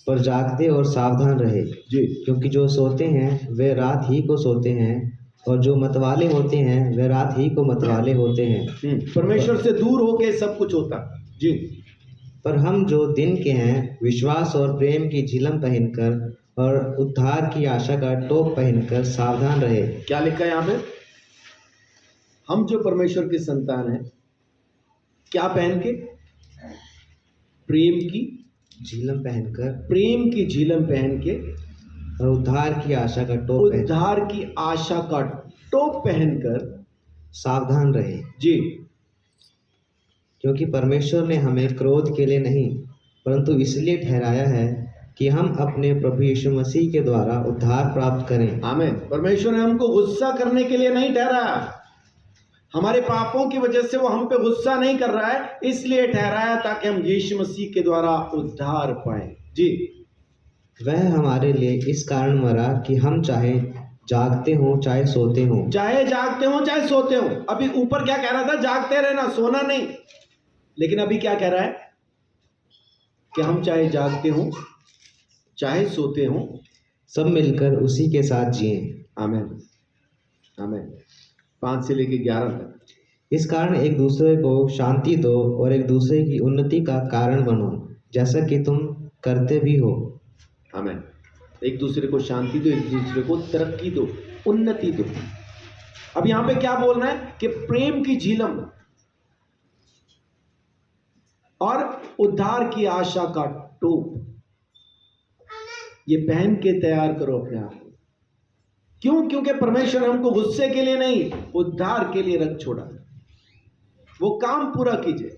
पर जागते और सावधान रहे। जी। क्योंकि जो सोते हैं वे रात ही को सोते हैं, और जो मतवाले होते हैं वे रात ही को मतवाले होते हैं। परमेश्वर से दूर होके सब कुछ होता। जी। पर हम जो दिन के हैं, विश्वास और प्रेम की झिलम पहनकर और उद्धार की आशा का टोप पहनकर सावधान रहे। क्या लिखा है यहाँ पे? हम जो परमेश्वर की संतान है, क्या पहन के? प्रेम की झिलम पहनकर, प्रेम की झिलम पहन के और उद्धार की आशा का टोप उद्धार की आशा का टोप पहनकर सावधान रहे। जी। क्योंकि परमेश्वर ने हमें क्रोध के लिए नहीं, परंतु इसलिए ठहराया है कि हम अपने प्रभु यीशु मसीह के द्वारा उद्धार प्राप्त करें। आमीन। परमेश्वर ने हमको गुस्सा करने के लिए नहीं ठहराया। हमारे पापों की वजह से वो हम पे गुस्सा नहीं कर रहा है, इसलिए ठहराया ताकि हम यीशु मसीह के द्वारा उद्धार पाएं। जी। वह हमारे लिए इस कारण मरा कि हम चाहे जागते हो चाहे सोते हो। चाहे जागते हो चाहे सोते हो। अभी ऊपर क्या कह रहा था? जागते रहना, सोना नहीं। लेकिन अभी क्या कह रहा है कि हम चाहे जागते हो चाहे सोते हो, सब मिलकर उसी के साथ जिए। आमीन। आमीन। 5 से लेकर 11 तक। इस कारण एक दूसरे को शांति दो और एक दूसरे की उन्नति का कारण बनो, जैसा कि तुम करते भी हो। आमीन। एक दूसरे को शांति दो, एक दूसरे को तरक्की दो, उन्नति दो। अब यहां पे क्या बोल रहा है कि प्रेम की झिलम और उद्धार की आशा का टोप ये पहन के तैयार करो अपने आप को। क्यों? क्योंकि परमेश्वर हमको गुस्से के लिए नहीं, उद्धार के लिए रख छोड़ा। वो काम पूरा कीजिए,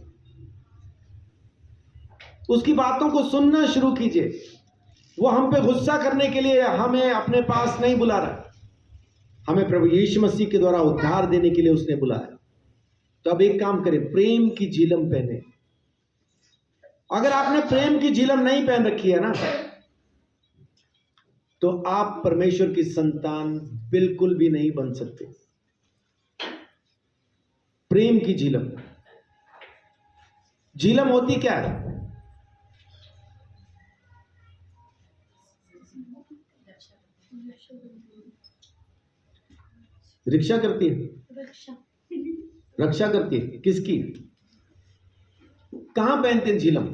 उसकी बातों को सुनना शुरू कीजिए। वो हम पे गुस्सा करने के लिए हमें अपने पास नहीं बुला रहा, हमें प्रभु यीशु मसीह के द्वारा उद्धार देने के लिए उसने बुलाया। तो अब एक काम करें, प्रेम की झिलम पहने। अगर आपने प्रेम की झिलम नहीं पहन रखी है ना, तो आप परमेश्वर की संतान बिल्कुल भी नहीं बन सकते। प्रेम की झिलम। झिलम होती क्या है? रिक्शा करती है, रक्षा करती है किसकी? कहां पहनते हैं झिलम?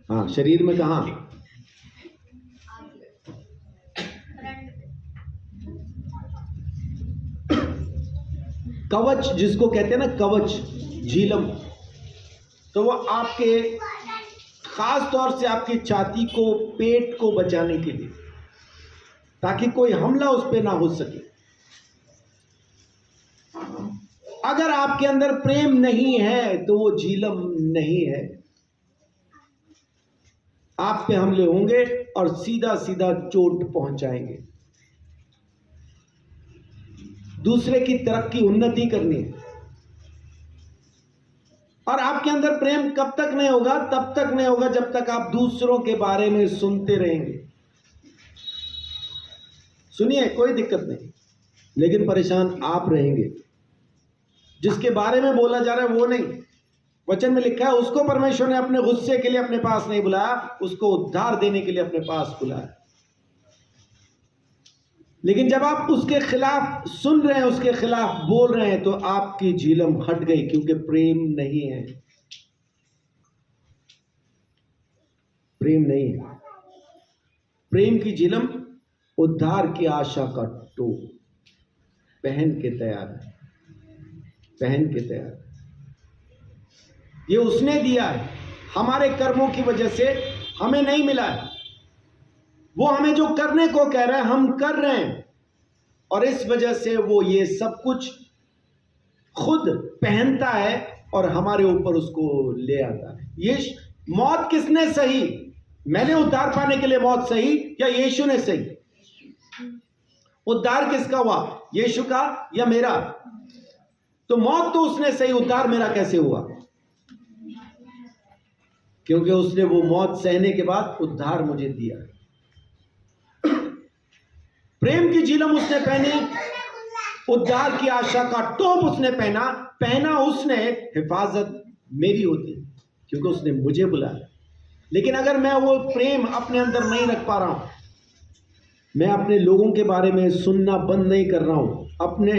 हाँ, शरीर में कहां? कवच जिसको कहते हैं ना, कवच, झिलम, तो वो आपके खास तौर से आपकी छाती को, पेट को बचाने के लिए, ताकि कोई हमला उस पर ना हो सके। अगर आपके अंदर प्रेम नहीं है तो वो झिलम नहीं है। आप पे हमले होंगे और सीधा सीधा चोट पहुंचाएंगे। दूसरे की तरक्की, उन्नति करनी है। और आपके अंदर प्रेम कब तक नहीं होगा? तब तक नहीं होगा जब तक आप दूसरों के बारे में सुनते रहेंगे। सुनिए, कोई दिक्कत नहीं, लेकिन परेशान आप रहेंगे। जिसके बारे में बोला जा रहा है वो नहीं। वचन में लिखा है उसको परमेश्वर ने अपने गुस्से के लिए अपने पास नहीं बुलाया, उसको उद्धार देने के लिए अपने पास बुलाया। लेकिन जब आप उसके खिलाफ सुन रहे हैं, उसके खिलाफ बोल रहे हैं, तो आपकी झिलम हट गई, क्योंकि प्रेम नहीं है। प्रेम नहीं है। प्रेम की झिलम उद्धार की आशा का टोप पहन के तैयार है, पहन के तैयार। ये उसने दिया है, हमारे कर्मों की वजह से हमें नहीं मिला है। वो हमें जो करने को कह रहा है हम कर रहे हैं, और इस वजह से वो ये सब कुछ खुद पहनता है और हमारे ऊपर उसको ले आता है। ये मौत किसने सही? मैंने उद्धार पाने के लिए मौत सही या यीशु ने सही? उद्धार किसका हुआ? यीशु का या मेरा? तो मौत तो उसने सही, उद्धार मेरा कैसे हुआ? क्योंकि उसने वो मौत सहने के बाद उद्धार मुझे दिया। प्रेम की झिलम उसने पहनी, उद्धार की आशा का टोप उसने पहना उसने, हिफाजत मेरी होती क्योंकि उसने मुझे बुलाया। लेकिन अगर मैं वो प्रेम अपने अंदर नहीं रख पा रहा हूं, मैं अपने लोगों के बारे में सुनना बंद नहीं कर रहा हूं, अपने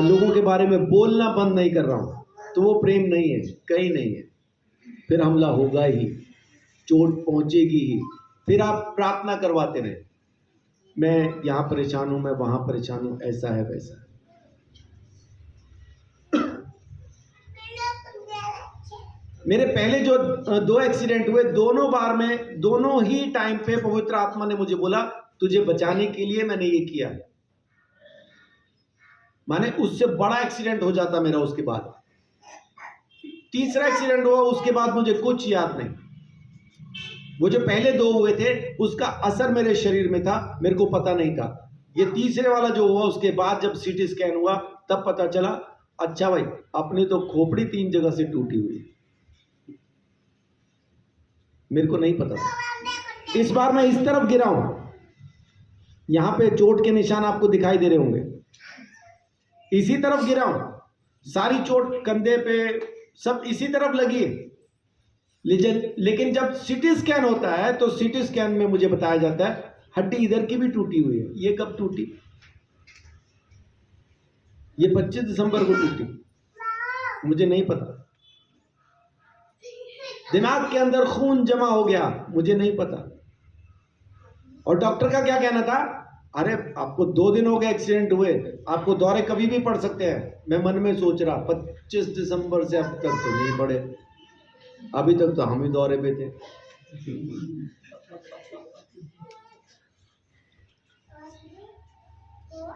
लोगों के बारे में बोलना बंद नहीं कर रहा हूं, तो वो प्रेम नहीं है, कहीं नहीं है। फिर हमला होगा ही, चोट पहुंचेगी ही। फिर आप प्रार्थना करवाते रहे, मैं यहां परेशान हूं, मैं वहां परेशान हूं, ऐसा है वैसा है। मेरे पहले जो 2 एक्सीडेंट हुए, दोनों बार में, दोनों ही टाइम पे पवित्र आत्मा ने मुझे बोला तुझे बचाने के लिए मैंने ये किया है। माने उससे बड़ा एक्सीडेंट हो जाता मेरा उसके बाद। तीसरा एक्सीडेंट हुआ उसके बाद मुझे कुछ याद नहीं। वो जो पहले 2 हुए थे उसका असर मेरे शरीर में था, मेरे को पता नहीं था। ये तीसरे वाला जो हुआ उसके बाद जब सीटी स्कैन हुआ तब पता चला, अच्छा भाई अपनी तो खोपड़ी 3 जगह से टूटी हुई। मेरे को नहीं पता था। इस बार मैं इस तरफ गिरा हूं, यहां पे चोट के निशान आपको दिखाई दे रहे होंगे। इसी तरफ गिरा हूं, सारी चोट कंधे पे सब इसी तरफ लगी है। लेकिन जब सीटी स्कैन होता है तो सीटी स्कैन में मुझे बताया जाता है हड्डी इधर की भी टूटी हुई है। ये कब टूटी? ये 25 दिसंबर को टूटी, मुझे नहीं पता। दिमाग के अंदर खून जमा हो गया, मुझे नहीं पता। और डॉक्टर का क्या कहना था, अरे आपको 2 दिन हो गए एक्सीडेंट हुए, आपको दौरे कभी भी पड़ सकते हैं। मैं मन में सोच रहा 25 दिसंबर से अब तक तो नहीं पड़े, अभी तक तो हम ही दौरे पे थे।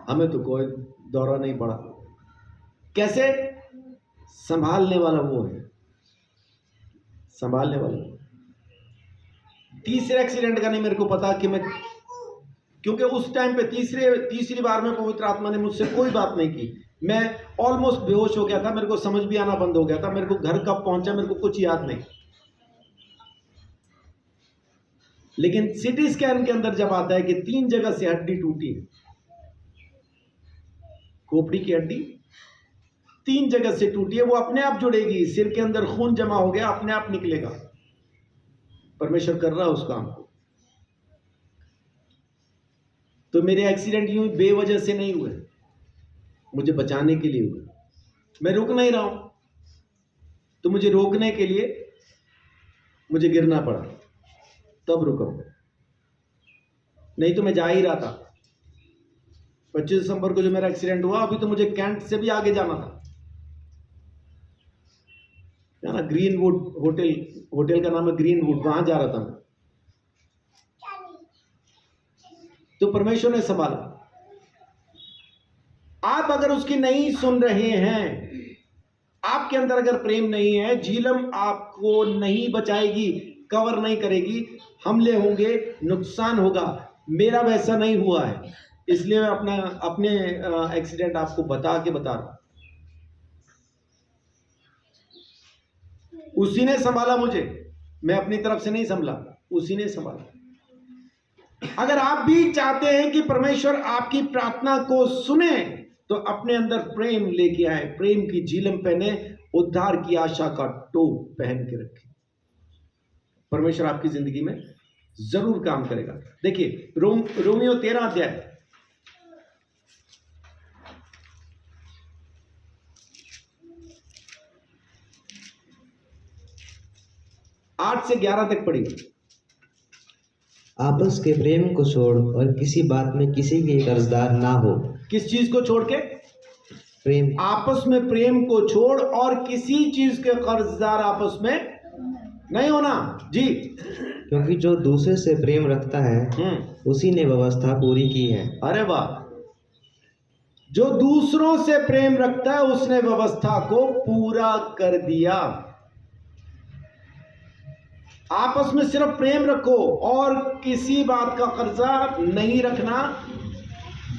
हमें तो कोई दौरा नहीं पड़ा। कैसे? संभालने वाला वो है, संभालने वाला। तीसरे एक्सीडेंट का नहीं मेरे को पता कि मैं, क्योंकि उस टाइम पे तीसरी बार में पवित्र आत्मा ने मुझसे कोई बात नहीं की। मैं ऑलमोस्ट बेहोश हो गया था, मेरे को समझ भी आना बंद हो गया था। मेरे को घर कब पहुंचा मेरे को कुछ याद नहीं। लेकिन सीटी स्कैन के अंदर जब आता है कि 3 जगह से हड्डी टूटी है, खोपड़ी की हड्डी 3 जगह से टूटी है, वो अपने आप जुड़ेगी। सिर के अंदर खून जमा हो गया, अपने आप निकलेगा। परमेश्वर कर रहा है उस काम को। तो मेरे एक्सीडेंट यूं बेवजह से नहीं हुए, मुझे बचाने के लिए हुए। मैं रुक नहीं रहा हूं, तो मुझे रोकने के लिए मुझे गिरना पड़ा, तब रुका हूं। नहीं तो मैं जा ही रहा था। 25 दिसंबर को जो मेरा एक्सीडेंट हुआ, अभी तो मुझे कैंट से भी आगे जाना था, है ना। ग्रीनवुड होटल का नाम है ग्रीनवुड, वहां जा रहा था मैं। तो परमेश्वर ने संभाला। आप अगर उसकी नहीं सुन रहे हैं, आपके अंदर अगर प्रेम नहीं है, झीलम आपको नहीं बचाएगी, कवर नहीं करेगी, हमले होंगे, नुकसान होगा। मेरा वैसा नहीं हुआ है, इसलिए मैं अपने एक्सीडेंट आपको बता रहा हूं। उसी ने संभाला मुझे, मैं अपनी तरफ से नहीं संभाला, उसी ने संभाला। अगर आप भी चाहते हैं कि परमेश्वर आपकी प्रार्थना को सुने, तो अपने अंदर प्रेम लेके आए, प्रेम की झिलम पहने, उद्धार की आशा का टोप पहन के रखें। परमेश्वर आपकी जिंदगी में जरूर काम करेगा। देखिए रोमियो 13 अध्याय 8 से 11 तक पढ़िए। आपस के प्रेम को छोड़ और किसी बात में किसी के कर्जदार ना हो। किस चीज को छोड़ के? प्रेम। आपस में प्रेम को छोड़ और किसी चीज के कर्जदार आपस में नहीं होना जी। क्योंकि जो दूसरे से प्रेम रखता है उसी ने व्यवस्था पूरी की है। अरे वाह, जो दूसरों से प्रेम रखता है उसने व्यवस्था को पूरा कर दिया। आपस में सिर्फ प्रेम रखो और किसी बात का कर्जा नहीं रखना।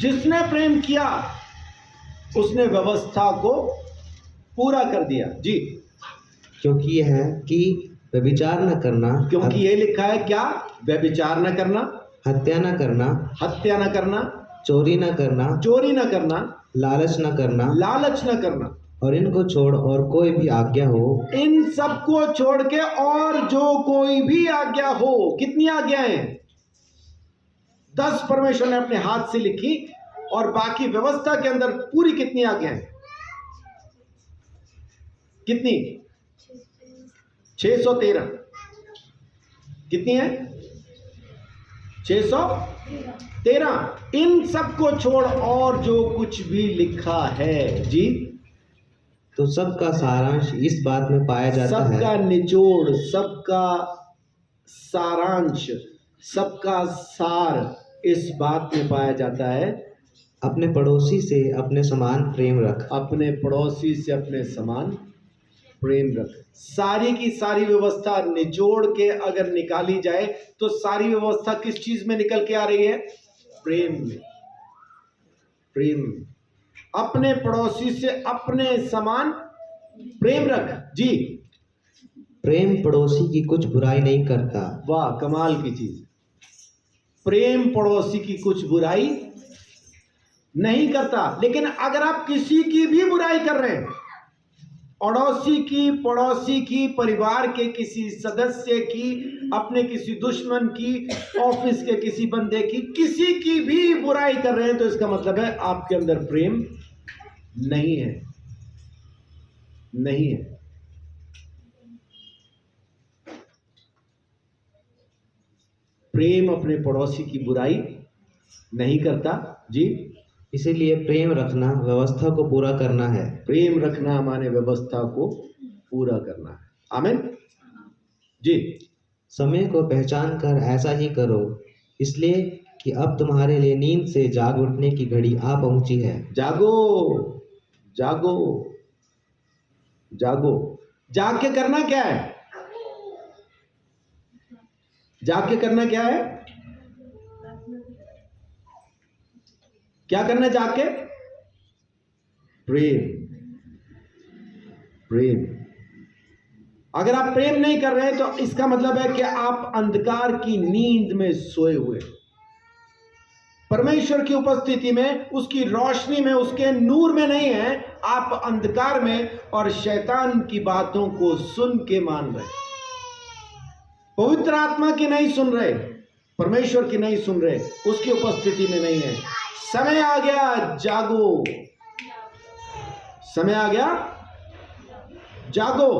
जिसने प्रेम किया उसने व्यवस्था को पूरा कर दिया जी। क्योंकि यह है कि व्यभिचार न करना, क्योंकि ये लिखा है क्या? व्यभिचार न करना, हत्या न करना, हत्या न करना, चोरी न करना, चोरी न करना, लालच न करना, लालच न करना, और इनको छोड़ और कोई भी आज्ञा हो। इन सबको छोड़ के और जो कोई भी आज्ञा हो। कितनी आज्ञाएं? 10 परमेश्वर ने अपने हाथ से लिखी, और बाकी व्यवस्था के अंदर पूरी कितनी आज्ञाएं? कितनी? 613। कितनी है? 613। इन सबको छोड़ और जो कुछ भी लिखा है जी। तो सबका सारांश इस बात में पाया जाता है, सबका निचोड़, सबका सारांश, सबका सार इस बात में पाया जाता है, अपने पड़ोसी से अपने समान प्रेम रख। अपने पड़ोसी से अपने समान प्रेम रख। सारी की सारी व्यवस्था निचोड़ के अगर निकाली जाए तो सारी व्यवस्था किस चीज में निकल के आ रही है? प्रेम में। प्रेम में। अपने पड़ोसी से अपने समान प्रेम रख जी। प्रेम पड़ोसी की कुछ बुराई नहीं करता। वाह, कमाल की चीज। प्रेम पड़ोसी की कुछ बुराई नहीं करता। लेकिन अगर आप किसी की भी बुराई कर रहे हैं, अड़ोसी की, पड़ोसी की, परिवार के किसी सदस्य की, अपने किसी दुश्मन की, ऑफिस के किसी बंदे की, किसी की भी बुराई कर रहे हैं, तो इसका मतलब है आपके अंदर प्रेम नहीं है। नहीं है। प्रेम अपने पड़ोसी की बुराई नहीं करता जी। इसीलिए प्रेम रखना व्यवस्था को पूरा करना है। प्रेम रखना माने व्यवस्था को पूरा करना है। आमीन जी। समय को पहचान कर ऐसा ही करो, इसलिए कि अब तुम्हारे लिए नींद से जाग उठने की घड़ी आ पहुंची है। जागो, जागो, जागो। जाग के करना क्या है? जाग के करना क्या है? क्या करना है जाग के? प्रेम। प्रेम। अगर आप प्रेम नहीं कर रहे हैं तो इसका मतलब है कि आप अंधकार की नींद में सोए हुए। परमेश्वर की उपस्थिति में, उसकी रोशनी में, उसके नूर में नहीं है, आप अंधकार में और शैतान की बातों को सुन के मान रहे, पवित्र आत्मा की नहीं सुन रहे, परमेश्वर की नहीं सुन रहे, उसकी उपस्थिति में नहीं है। समय आ गया, जागो। समय आ गया, जागो।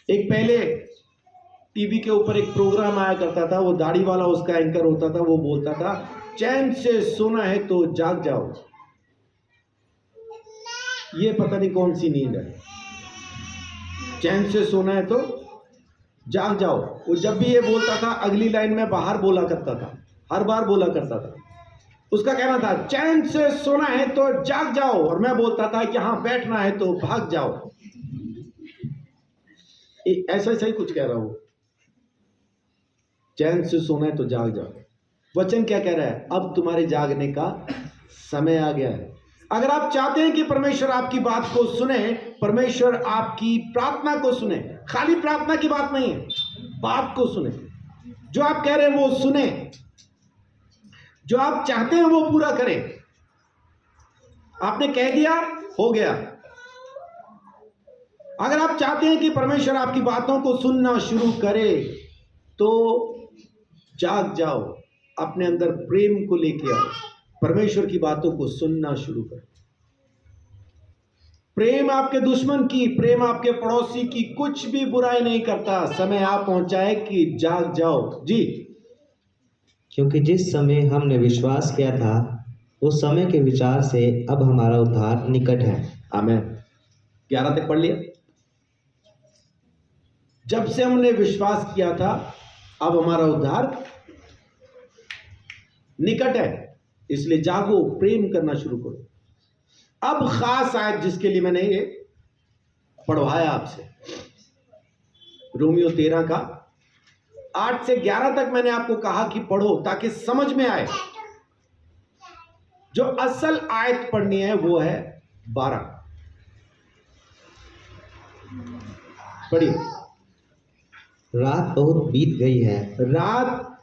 एक पहले टीवी के ऊपर एक प्रोग्राम आया करता था, वो दाढ़ी वाला उसका एंकर होता था, वो बोलता था चैन से सोना है तो जाग जाओ। ये पता नहीं कौन सी नींद है, चैन से सोना है तो जाग जाओ। वो जब भी ये बोलता था अगली लाइन में बाहर बोला करता था, हर बार बोला करता था। उसका कहना था चैन से सोना है तो जाग जाओ, और मैं बोलता था यहां बैठना है तो भाग जाओ। ऐसा ही कुछ कह रहा हूं, चैन से सोना है तो जाग जाओ। वचन क्या कह रहा है? अब तुम्हारे जागने का समय आ गया है। अगर आप चाहते हैं कि परमेश्वर आपकी बात को सुने, परमेश्वर आपकी प्रार्थना को सुने, खाली प्रार्थना की बात नहीं है, बात को सुने, जो आप कह रहे हैं वो सुने, जो आप चाहते हैं वो पूरा करें। आपने कह दिया, हो गया। अगर आप चाहते हैं कि परमेश्वर आपकी बातों को सुनना शुरू करे, तो जाग जाओ, अपने अंदर प्रेम को लेके आओ, परमेश्वर की बातों को सुनना शुरू करो। प्रेम आपके दुश्मन की, प्रेम आपके पड़ोसी की कुछ भी बुराई नहीं करता। समय आ पहुंचा है कि जाग जाओ। जी, क्योंकि जिस समय हमने विश्वास किया था उस समय के विचार से अब हमारा उद्धार निकट है। आमीन। 11 तक पढ़ लिया। जब से हमने विश्वास किया था अब हमारा उद्धार निकट है, इसलिए जागो, प्रेम करना शुरू करो। अब खास आयत जिसके लिए मैंने ये पढ़वाया आपसे, रोमियो 13 का 8 से 11 तक मैंने आपको कहा कि पढ़ो ताकि समझ में आए। जो असल आयत पढ़नी है वो है 12। पढ़िए। रात बहुत बीत गई है। रात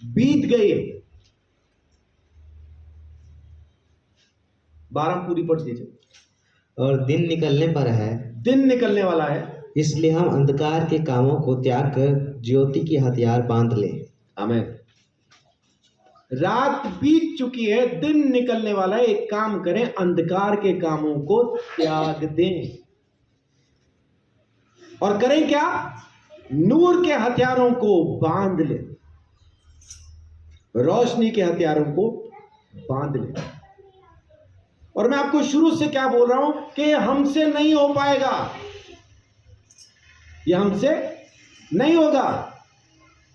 बीत गई है। 12 पूरी पढ़ दीजिए। और दिन निकलने पर है। दिन निकलने वाला है, इसलिए हम अंधकार के कामों को त्याग कर ज्योति की हथियार बांध लें। आमीन। रात बीत चुकी है, दिन निकलने वाला है। एक काम करें, अंधकार के कामों को त्याग दें और करें क्या? नूर के हथियारों को बांध लें, रोशनी के हथियारों को बांध लें। और मैं आपको शुरू से क्या बोल रहा हूं कि हमसे नहीं हो पाएगा, यह हमसे नहीं होगा।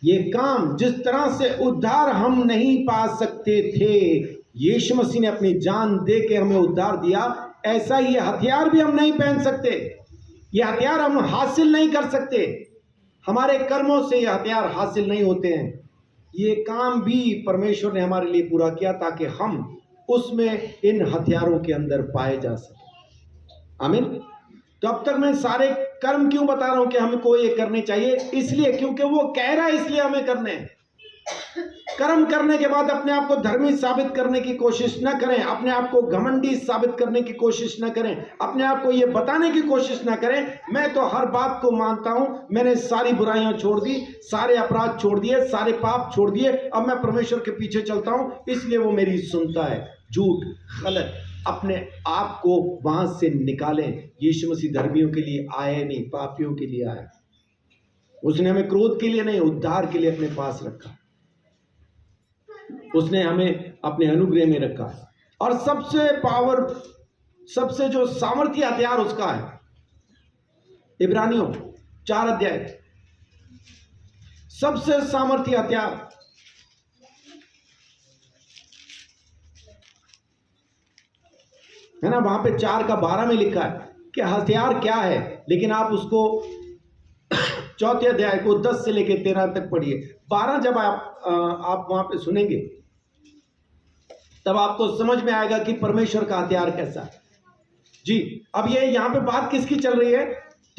ये काम जिस तरह से उद्धार हम नहीं पा सकते थे, यीशु मसीह ने अपनी जान दे के हमें उद्धार दिया, ऐसा ही हथियार भी हम नहीं पहन सकते। ये हथियार हम हासिल नहीं कर सकते, हमारे कर्मों से ये हथियार हासिल नहीं होते हैं। ये काम भी परमेश्वर ने हमारे लिए पूरा किया ताकि हम उसमें इन हथियारों के अंदर पाए जा सके। आमीन। तो अब तक मैं सारे कर्म क्यों बता रहा हूं कि हमको ये करने चाहिए? इसलिए क्योंकि वो कह रहा है, इसलिए हमें करने हैं। कर्म करने के बाद अपने आप को धर्मी साबित करने की कोशिश न करें, अपने आप को घमंडी साबित करने की कोशिश न करें, अपने आप को ये बताने की कोशिश न करें मैं तो हर बात को मानता हूं, मैंने सारी बुराइयां छोड़ दी, सारे अपराध छोड़ दिए, सारे पाप छोड़ दिए, अब मैं परमेश्वर के पीछे चलता हूं, इसलिए वो मेरी सुनता है। झूठ, गलत। अपने आप को वहां से निकालें। यीशु मसीह धर्मियों के लिए आए नहीं, पापियों के लिए आया। उसने हमें क्रोध के लिए नहीं, उद्धार के लिए अपने पास रखा। उसने हमें अपने अनुग्रह में रखा है। और सबसे जो सामर्थ्य हथियार उसका है, इब्रानियों 4 अध्याय, सबसे सामर्थ्य हथियार है ना, वहां पे 4 का 12 में लिखा है कि हथियार क्या है, लेकिन आप उसको 4 अध्याय को 10 से लेकर 13 तक पढ़िए। 12 जब आप वहां पे सुनेंगे तब आपको समझ में आएगा कि परमेश्वर का हथियार कैसा है। जी, अब ये यहां पे बात किसकी चल रही है?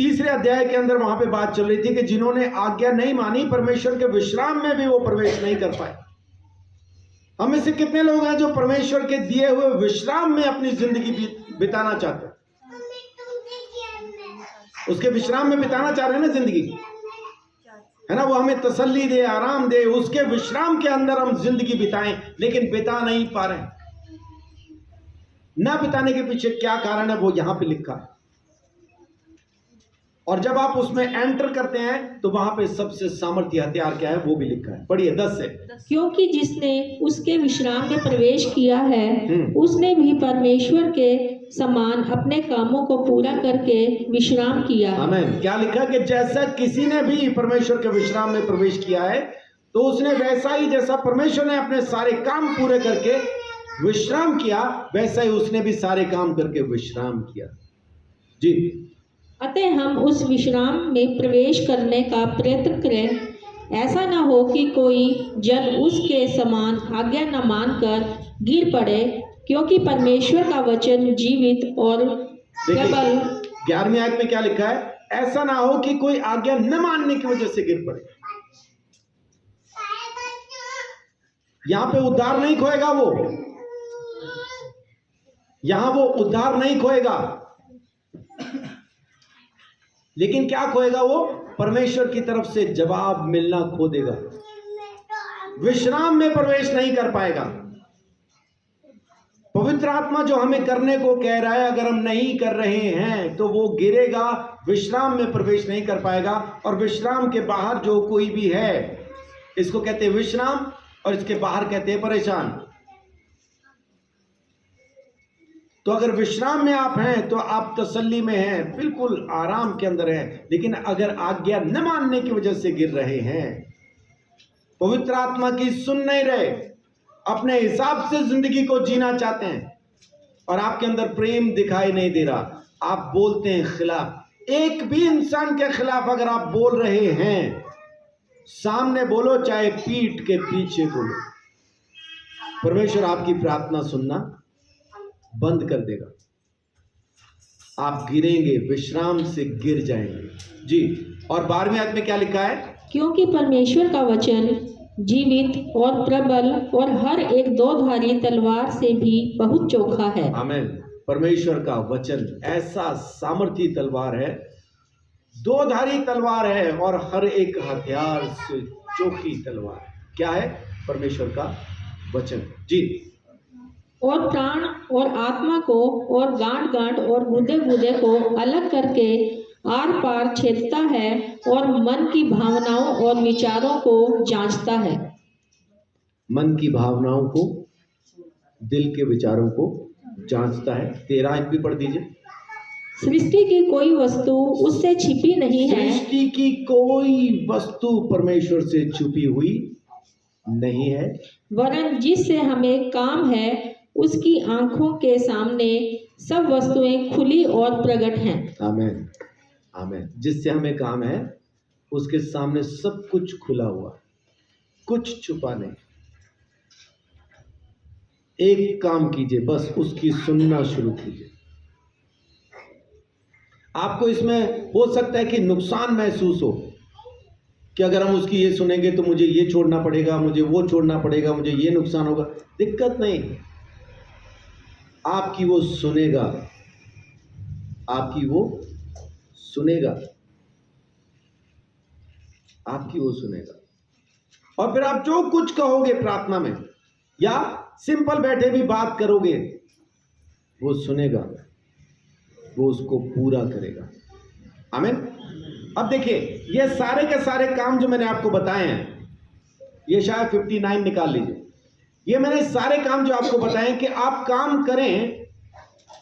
तीसरे अध्याय के अंदर वहां पे बात चल रही थी कि जिन्होंने आज्ञा नहीं मानी, परमेश्वर के विश्राम में भी वो प्रवेश नहीं कर पाए। हम में से कितने लोग हैं जो परमेश्वर के दिए हुए विश्राम में अपनी जिंदगी बिताना चाहते हैं? उसके विश्राम में बिताना चाह रहे हैं ना जिंदगी, है ना? वो हमें तसल्ली दे, आराम दे, उसके विश्राम के अंदर हम जिंदगी बिताएं, लेकिन बिता नहीं पा रहे हैं। ना बिताने के पीछे क्या कारण है वो यहां पे लिखा है। और जब आप उसमें एंटर करते हैं तो वहां पे सबसे सामर्थ्य हथियार क्या है वो भी लिखा है। पढ़िए 10 से। क्योंकि जिसने उसके विश्राम में प्रवेश किया है उसने भी परमेश्वर के समान अपने कामों को पूरा करके विश्राम किया। आमीन। क्या लिखा कि जैसा किसी ने भी परमेश्वर के विश्राम में प्रवेश किया है तो उसने वैसा ही, जैसा परमेश्वर ने अपने सारे काम पूरे करके विश्राम किया, वैसा ही उसने भी सारे काम करके विश्राम किया। जी। अतः हम उस विश्राम में प्रवेश करने का प्रयत्न करें। ऐसा न हो कि कोई जन उसके समान आज्ञा न मानकर गिर पड़े, क्योंकि परमेश्वर का वचन जीवित और प्रबल। 11वीं आयत में क्या लिखा है? ऐसा ना हो कि कोई आज्ञा न मानने की वजह से गिर पड़े। यहां पे उद्धार नहीं खोएगा वो, यहां वो उद्धार नहीं खोएगा, लेकिन क्या खोएगा वो? परमेश्वर की तरफ से जवाब मिलना खो देगा। विश्राम में प्रवेश नहीं कर पाएगा। पवित्र आत्मा जो हमें करने को कह रहा है, अगर हम नहीं कर रहे हैं तो वो गिरेगा, विश्राम में प्रवेश नहीं कर पाएगा। और विश्राम के बाहर जो कोई भी है, इसको कहते हैं विश्राम, और इसके बाहर कहते हैं परेशान। तो अगर विश्राम में आप हैं तो आप तसल्ली में हैं, बिल्कुल आराम के अंदर हैं। लेकिन अगर आज्ञा न मानने की वजह से गिर रहे हैं, पवित्र आत्मा की सुन नहीं रहे, अपने हिसाब से जिंदगी को जीना चाहते हैं, और आपके अंदर प्रेम दिखाई नहीं दे रहा, आप बोलते हैं खिलाफ। एक भी इंसान के खिलाफ अगर आप बोल रहे हैं, सामने बोलो चाहे पीठ के पीछे बोलो, परमेश्वर आपकी प्रार्थना सुनना बंद कर देगा। आप गिरेंगे, विश्राम से गिर जाएंगे। जी। और 12वीं आयत में क्या लिखा है? क्योंकि परमेश्वर का वचन जीवित और प्रबल और हर एक दो-धारी तलवार से भी बहुत चोखा है। आमीन। परमेश्वर का वचन ऐसा सामर्थी तलवार है, दो-धारी तलवार है, और हर एक हथियार से चोखी तलवार। क्या है? परमेश्वर का वचन। जी। और प्राण और आत्मा को और गांठ गांठ और गुदे गुदे को अलग करके आर पार छेदता है, और मन की भावनाओं और विचारों को जांचता है। मन की भावनाओं को, दिल के विचारों को जांचता है। 13 आयत भी पढ़ दीजिए। सृष्टि की कोई वस्तु उससे छिपी नहीं है। सृष्टि की कोई वस्तु परमेश्वर से छुपी हुई नहीं है, वरन जिससे हमें काम है उसकी आंखों के सामने सब वस्तुएं खुली और प्रकट हैं। आमीन। आमीन। जिससे हमें काम है उसके सामने सब कुछ खुला हुआ, कुछ छुपा नहीं। एक काम कीजिए, बस उसकी सुनना शुरू कीजिए। आपको इसमें हो सकता है कि नुकसान महसूस हो कि अगर हम उसकी ये सुनेंगे तो मुझे ये छोड़ना पड़ेगा, मुझे वो छोड़ना पड़ेगा, मुझे ये नुकसान होगा। दिक्कत नहीं, आपकी वो सुनेगा, आपकी वो सुनेगा, आपकी वो सुनेगा। और फिर आप जो कुछ कहोगे प्रार्थना में या सिंपल बैठे भी बात करोगे, वो सुनेगा, वो उसको पूरा करेगा। आमीन। अब देखिए, ये सारे के सारे काम जो मैंने आपको बताए हैं, ये शायद 59 निकाल लीजिए। ये मैंने सारे काम जो आपको बताए कि आप काम करें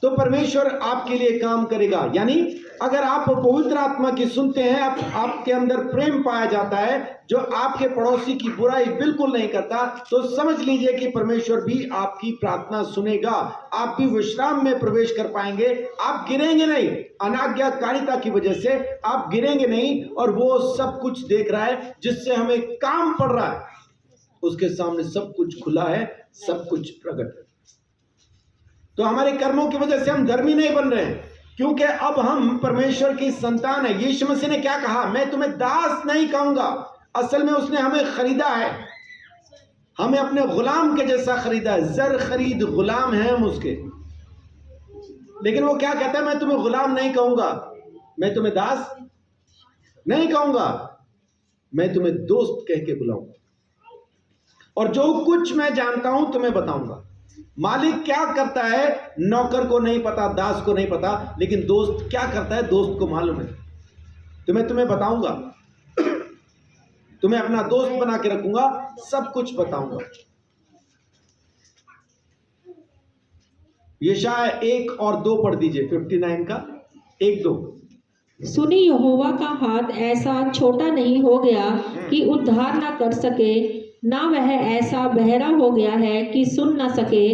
तो परमेश्वर आपके लिए काम करेगा। यानी अगर आप पवित्र आत्मा की सुनते हैं, आपके अंदर प्रेम पाया जाता है, जो आपके पड़ोसी की बुराई बिल्कुल नहीं करता, तो समझ लीजिए कि परमेश्वर भी आपकी प्रार्थना सुनेगा। आप भी विश्राम में प्रवेश कर पाएंगे। आप गिरेंगे नहीं, अनाज्ञाकारिता की वजह से आप गिरेंगे नहीं। और वो सब कुछ देख रहा है, जिससे हमें काम पड़ रहा है, उसके सामने सब कुछ खुला है, सब कुछ प्रकट है। तो हमारे कर्मों की वजह से हम धर्मी नहीं बन रहे हैं, क्योंकि अब हम परमेश्वर की संतान है। यीशु मसीह ने क्या कहा, मैं तुम्हें दास नहीं कहूंगा। असल में उसने हमें खरीदा है, हमें अपने गुलाम के जैसा खरीदा है। जर खरीद गुलाम है हम उसके। लेकिन वो क्या कहता है, मैं तुम्हें गुलाम नहीं कहूंगा, मैं तुम्हें दास नहीं कहूंगा, मैं तुम्हें दोस्त कह के बुलाऊंगा, और जो कुछ मैं जानता हूं तुम्हें बताऊंगा। मालिक क्या करता है नौकर को नहीं पता, दास को नहीं पता, लेकिन दोस्त क्या करता है दोस्त को मालूम है। तो मैं तुम्हें बताऊंगा, तुम्हें अपना दोस्त बना के रखूंगा, सब कुछ बताऊंगा। यशाया 1 और 2 पढ़ दीजिए, 59 का 1-2। सुनी यहोवा का हाथ ऐसा छोटा नहीं हो गया कि उद्धार ना कर सके, ना वह ऐसा बहरा हो गया है कि सुन ना सके,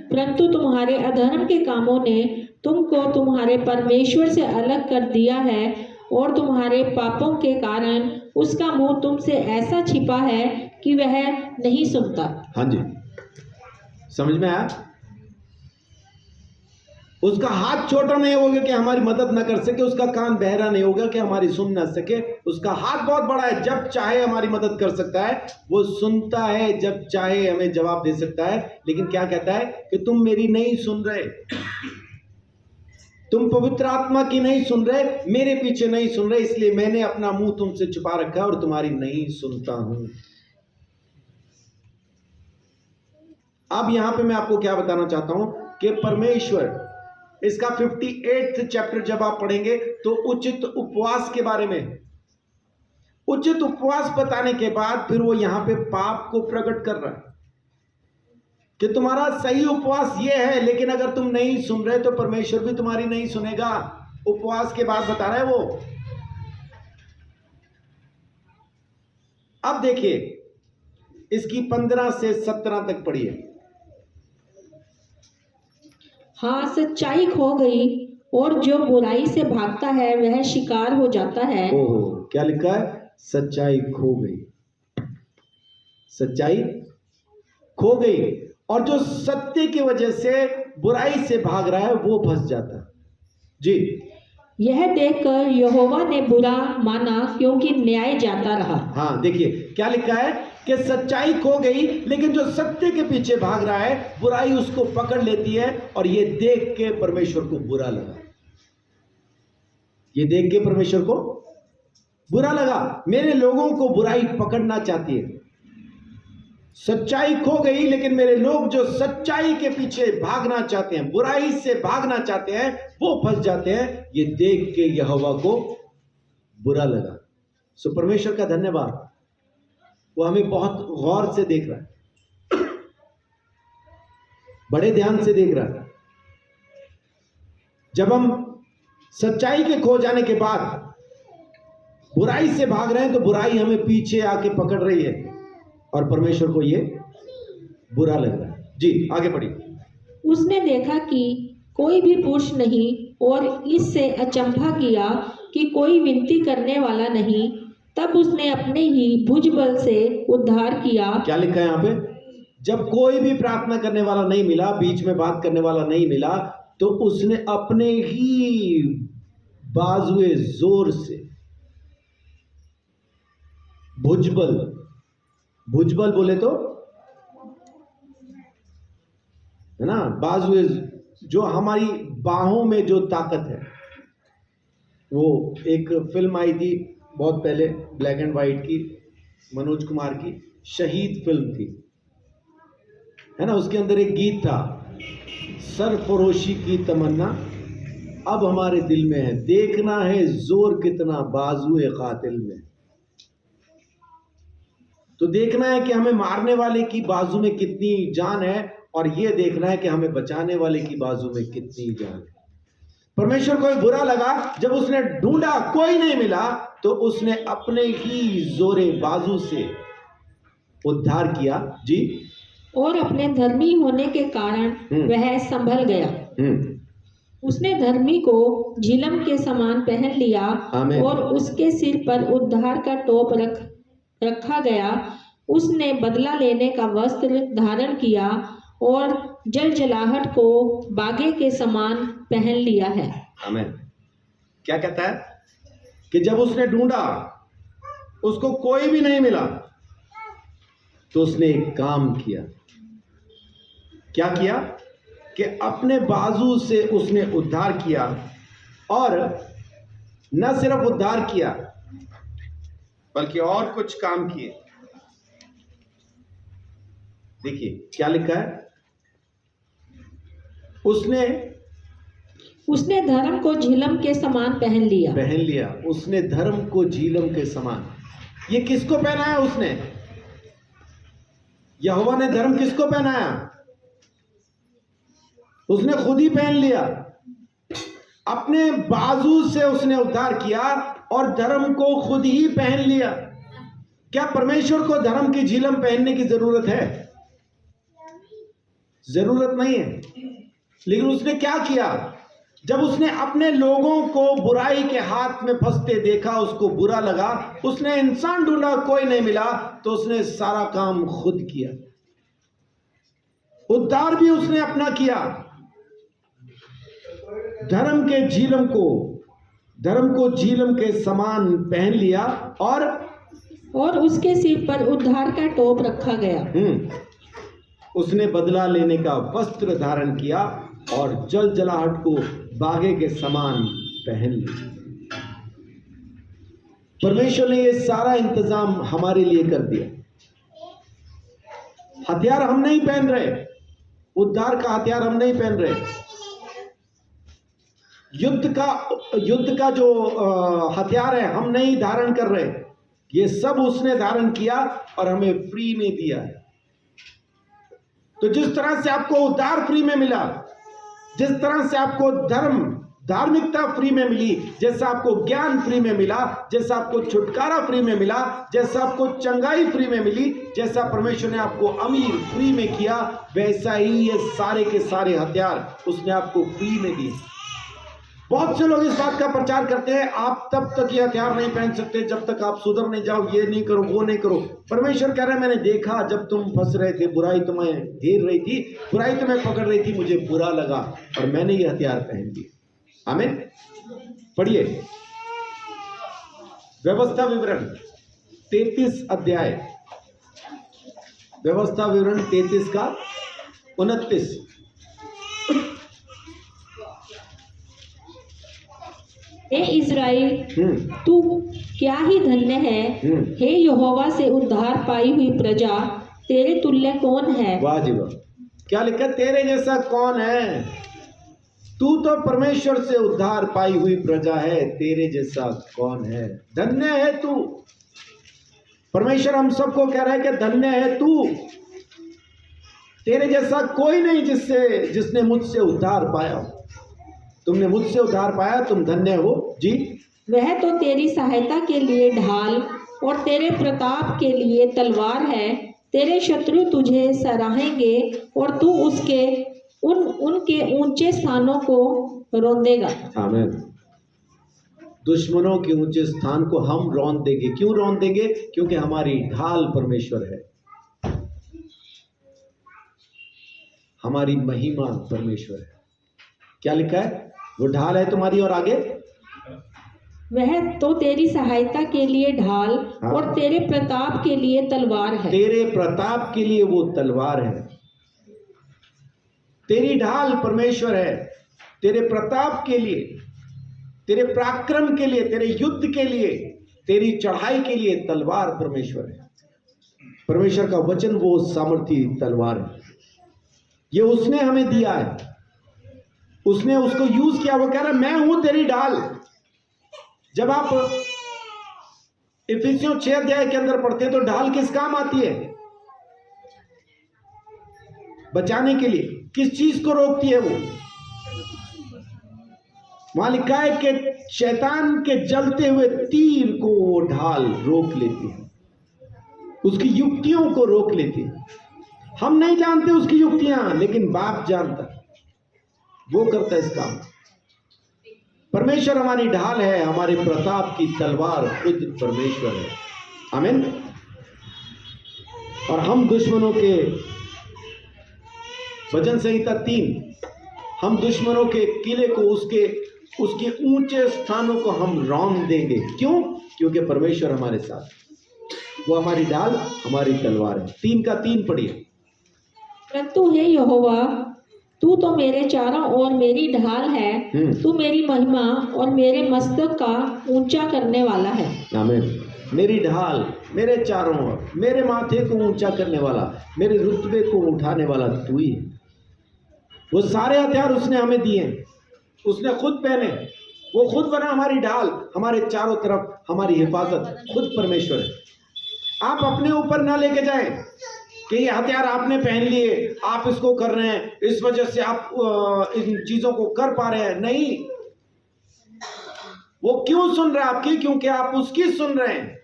परंतु तुम्हारे अधर्म के कामों ने तुमको तुम्हारे परमेश्वर से अलग कर दिया है, और तुम्हारे पापों के कारण उसका मुंह तुमसे ऐसा छिपा है कि वह नहीं सुनता। हाँ जी, समझ में आया? उसका हाथ छोटा नहीं होगा कि हमारी मदद ना कर सके, उसका कान बहरा नहीं होगा कि हमारी सुन ना सके। उसका हाथ बहुत बड़ा है, जब चाहे हमारी मदद कर सकता है, वो सुनता है, जब चाहे हमें जवाब दे सकता है। लेकिन क्या कहता है कि तुम मेरी नहीं सुन रहे, तुम पवित्र आत्मा की नहीं सुन रहे, मेरे पीछे नहीं सुन रहे, इसलिए मैंने अपना मुंह तुमसे छुपा रखा है और तुम्हारी नहीं सुनता हूं। अब यहां पे मैं आपको क्या बताना चाहता हूं कि परमेश्वर, इसका 58 चैप्टर जब आप पढ़ेंगे तो उचित उपवास के बारे में, उचित उपवास बताने के बाद फिर वो यहां पे पाप को प्रकट कर रहा है कि तुम्हारा सही उपवास ये है, लेकिन अगर तुम नहीं सुन रहे तो परमेश्वर भी तुम्हारी नहीं सुनेगा। उपवास के बाद बता रहा है वो। अब देखिए इसकी 15 से 17 तक पढ़िए। हाँ, सच्चाई खो गई, और जो बुराई से भागता है वह शिकार हो जाता है। ओहो, क्या लिखा है? सच्चाई खो गई, सच्चाई खो गई, और जो सत्य की वजह से बुराई से भाग रहा है वो फंस जाता है। जी, यह देखकर यहोवा ने बुरा माना, क्योंकि न्याय जाता रहा। हाँ देखिए क्या लिखा है कि सच्चाई खो गई, लेकिन जो सत्य के पीछे भाग रहा है बुराई उसको पकड़ लेती है। और ये देख के परमेश्वर को बुरा लगा, ये देख के परमेश्वर को बुरा लगा। मेरे लोगों को बुराई पकड़ना चाहती है, सच्चाई खो गई, लेकिन मेरे लोग जो सच्चाई के पीछे भागना चाहते हैं, बुराई से भागना चाहते हैं, वो फंस जाते हैं। ये देख के यहोवा को बुरा लगा। सो परमेश्वर का धन्यवाद, वो हमें बहुत गौर से देख रहा है, बड़े ध्यान से देख रहा है। जब हम सच्चाई के खो जाने के बाद बुराई से भाग रहे हैं तो बुराई हमें पीछे आके पकड़ रही है, और परमेश्वर को ये बुरा लग रहा है। जी आगे बढ़िए। उसने देखा कि कोई भी पुरुष नहीं, और इससे अचंभा किया कि कोई विनती करने वाला नहीं। तब उसने अपने ही भुजबल से उद्धार किया। क्या लिखा है यहाँ पे? जब कोई भी प्रार्थना करने वाला नहीं मिला, बीच में बात करने वाला नहीं मिला, तो उसने अपने ही बाजुए जोर से, भुजबल, भुजबल बोले तो है ना, बाजुए, जो हमारी बाहों में जो ताकत है। वो एक फिल्म आई थी बहुत पहले, ब्लैक एंड वाइट की, मनोज कुमार की, शहीद फिल्म थी, है ना। उसके अंदर एक गीत था, सरफरोशी की तमन्ना अब हमारे दिल में है, देखना है जोर कितना बाजुए कातिल में। तो देखना है कि हमें मारने वाले की बाजू में कितनी जान है, और ये देखना है कि हमें बचाने वाले की बाजू में कितनी जान है। परमेश्वर को बुरा लगा, जब उसने ढूंढा कोई नहीं मिला, तो उसने अपने ही जोरे बाजू से उद्धार किया। जी, और अपने धर्मी होने के कारण वह संभल गया। उसने धर्मी को झिलम के समान पहन लिया, आमीन। और उसके सिर पर उद्धार का टोप रखा गया। उसने बदला लेने का वस्त्र धारण किया, और जलजलाहट को बागे के समान पहन लिया है। आमीन। क्या कहता है कि जब उसने ढूंढा उसको कोई भी नहीं मिला, तो उसने एक काम किया। क्या किया कि अपने बाजू से उसने उद्धार किया, और न सिर्फ उद्धार किया बल्कि और कुछ काम किए। देखिए क्या लिखा है, उसने धर्म को झिलम के समान पहन लिया। उसने धर्म को झिलम के समान। ये किसको पहनाया? उसने, यहोवा ने धर्म किसको पहनाया? उसने खुद ही पहन लिया। अपने बाजू से उसने उद्धार किया और धर्म को खुद ही पहन लिया। क्या परमेश्वर को धर्म की झिलम पहनने की जरूरत है? जरूरत नहीं है। लेकिन उसने क्या किया? जब उसने अपने लोगों को बुराई के हाथ में फंसते देखा, उसको बुरा लगा, उसने इंसान ढूंढा, कोई नहीं मिला, तो उसने सारा काम खुद किया। उद्धार भी उसने अपना किया। धर्म को झिलम के समान पहन लिया, और उसके सिर पर उद्धार का टोप रखा गया। उसने बदला लेने का वस्त्र धारण किया और जलजलाहट को बागे के समान पहन लिया। परमेश्वर ने ये सारा इंतजाम हमारे लिए कर दिया। हथियार हम नहीं पहन रहे, उद्धार का हथियार हम नहीं पहन रहे। युद्ध का जो हथियार है हम नहीं धारण कर रहे। ये सब उसने धारण किया और हमें फ्री में दिया है। तो जिस तरह से आपको उद्धार फ्री में मिला, जिस तरह से आपको धार्मिकता फ्री में मिली, जैसा आपको ज्ञान फ्री में मिला, जैसा आपको छुटकारा फ्री में मिला, जैसा आपको चंगाई फ्री में मिली, जैसा परमेश्वर ने आपको अमीर फ्री में किया, वैसा ही ये सारे के सारे हथियार उसने आपको फ्री में दिए। बहुत से लोग इस बात का प्रचार करते हैं, आप तब तक ये हथियार नहीं पहन सकते जब तक आप सुधर नहीं जाओ, ये नहीं करो, वो नहीं करो। परमेश्वर कह रहा है, मैंने देखा जब तुम फंस रहे थे, बुराई तुम्हें घेर रही थी, बुराई तुम्हें पकड़ रही थी, मुझे बुरा लगा और मैंने ये हथियार पहन दिए। आमीन। पढ़िए व्यवस्था विवरण 33 अध्याय, व्यवस्था विवरण 33 का 29। हे इज़राइल, तू क्या ही धन्य है। हे यहोवा से उद्धार पाई हुई प्रजा, तेरे तुल्य कौन है? वाह जी वाह। क्या लिखा? तेरे जैसा कौन है? तू तो परमेश्वर से उद्धार पाई हुई प्रजा है, तेरे जैसा कौन है? धन्य है तू। परमेश्वर हम सबको कह रहा है कि धन्य है तू। तेरे जैसा कोई नहीं जिसने मुझसे उद्धार पाया। तुमने मुझसे उद्धार पाया, तुम धन्य हो जी। वह तो तेरी सहायता के लिए ढाल और तेरे प्रताप के लिए तलवार है। तेरे शत्रु तुझे सराहेंगे और तू उनके ऊंचे स्थानों को रौंदेगा। आमीन। दुश्मनों के ऊंचे स्थान को हम रौंद देंगे। क्यों रौंद देंगे? क्योंकि हमारी ढाल परमेश्वर है, हमारी महिमा परमेश्वर है। क्या लिखा है? वो ढाल है तुम्हारी, और आगे वह तो तेरी सहायता के लिए ढाल और तेरे प्रताप के लिए तलवार है। तेरे प्रताप के लिए वो तलवार है। तेरी ढाल परमेश्वर है। तेरे प्रताप के लिए, तेरे पराक्रम के लिए, तेरे युद्ध के लिए, तेरी चढ़ाई के लिए तलवार परमेश्वर है। परमेश्वर का वचन वो सामर्थी तलवार है। ये उसने हमें दिया है, उसने उसको यूज किया। वो कह रहा है, मैं हूं तेरी ढाल। जब आप इफिसियों 6 अध्याय के अंदर पढ़ते हैं तो ढाल किस काम आती है? बचाने के लिए। किस चीज को रोकती है वो? वहां लिखा है कि शैतान के जलते हुए तीर को वो ढाल रोक लेती है, उसकी युक्तियों को रोक लेती है। हम नहीं जानते उसकी युक्तियां, लेकिन बाप जानता है, वो करता है इस काम। परमेश्वर हमारी ढाल है, हमारे प्रताप की तलवार खुद परमेश्वर है। आमीन। और हम दुश्मनों के वचन संहिता 3, हम दुश्मनों के किले को उसके ऊंचे स्थानों को हम रौंद देंगे। क्यों? क्योंकि परमेश्वर हमारे साथ, वो हमारी ढाल, हमारी तलवार है। 3:3 पढ़िए। परंतु हे यहोवा, तू तो मेरे चारों ओर मेरी ढाल है, तू मेरी महिमा और मेरे मस्तक का ऊंचा करने वाला है। आमीन। मेरी ढाल, मेरे चारों ओर, मेरे माथे को ऊंचा करने वाला, मेरे रुतबे को उठाने वाला तू ही है। वो सारे हथियार उसने हमें दिए, उसने खुद पहने, वो खुद बना हमारी ढाल, हमारे चारों तरफ हमारी हिफाजत खुद परमेश्वर है। आप अपने ऊपर ना लेके जाएं कि ये हथियार आपने पहन लिए, आप इसको कर रहे हैं, इस वजह से आप इन चीजों को कर पा रहे हैं। नहीं, वो क्यों सुन रहा है आपकी? क्योंकि आप उसकी सुन रहे हैं,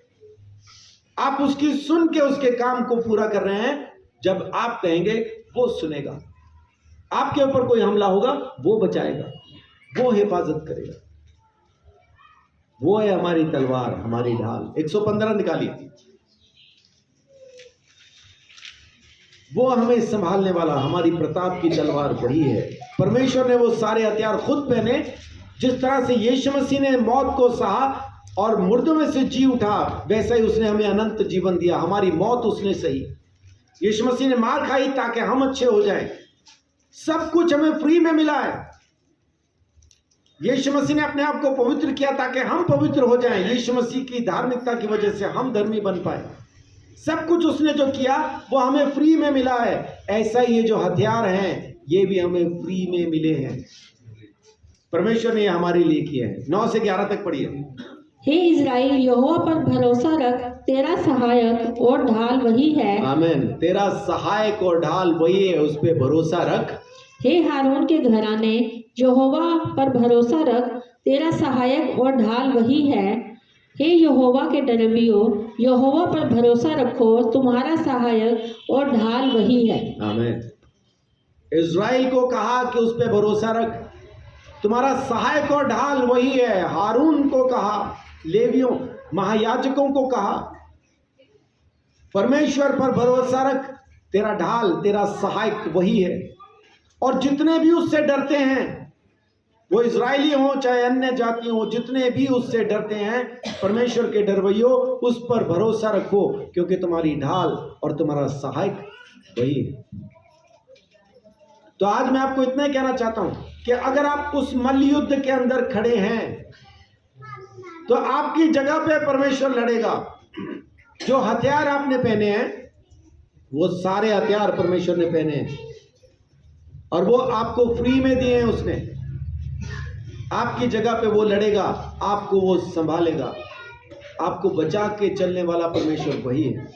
आप उसकी सुन के उसके काम को पूरा कर रहे हैं। जब आप कहेंगे वो सुनेगा, आपके ऊपर कोई हमला होगा वो बचाएगा, वो हिफाजत करेगा। वो है हमारी तलवार, हमारी ढाल। 115 निकालिए। वो हमें संभालने वाला, हमारी प्रताप की तलवार बड़ी है। परमेश्वर ने वो सारे हथियार खुद पहने। जिस तरह से यीशु मसीह ने मौत को सहा और मुर्दों में से जी उठा, वैसा ही उसने हमें अनंत जीवन दिया। हमारी मौत उसने सही। यीशु मसीह ने मार खाई ताकि हम अच्छे हो जाएं। सब कुछ हमें फ्री में मिला है। यीशु मसीह ने अपने आप को पवित्र किया ताकि हम पवित्र हो जाएं। यीशु मसीह की धार्मिकता की वजह से हम धर्मी बन पाए। सब कुछ उसने जो किया वो हमें फ्री में मिला है। ऐसा ही ये जो हथियार हैं ये भी हमें फ्री में मिले हैं। परमेश्वर ने हमारे लिए किया है। 9 से 11 तक पढ़िए। हे इज़राइल, यहोवा पर भरोसा रख, तेरा सहायक और ढाल वही है। आमीन। तेरा सहायक और ढाल वही है, उस पे भरोसा रख। हे हारून के घराने, यहोवा पर भरोसा रख, तेरा सहायक और ढाल वही है। हे यहोवा के डरबियो, यहोवा पर भरोसा रखो, तुम्हारा सहायक और ढाल वही है। आमीन। इज़राइल को कहा कि उस पे भरोसा रख, तुम्हारा सहायक और ढाल वही है। हारून को कहा, लेवियों महायाजकों को कहा, परमेश्वर पर भरोसा रख, तेरा ढाल, तेरा सहायक वही है। और जितने भी उससे डरते हैं, वो इजरायली हो चाहे अन्य जाति हो, जितने भी उससे डरते हैं, परमेश्वर के डरवैयो, उस पर भरोसा रखो, क्योंकि तुम्हारी ढाल और तुम्हारा सहायक वही है। तो आज मैं आपको इतना ही कहना चाहता हूं कि अगर आप उस मल्ल युद्ध के अंदर खड़े हैं तो आपकी जगह पे परमेश्वर लड़ेगा। जो हथियार आपने पहने हैं वो सारे हथियार परमेश्वर ने पहने हैं और वो आपको फ्री में दिए हैं। उसने आपकी जगह पे वो लड़ेगा, आपको वो संभालेगा, आपको बचा के चलने वाला परमेश्वर वही है।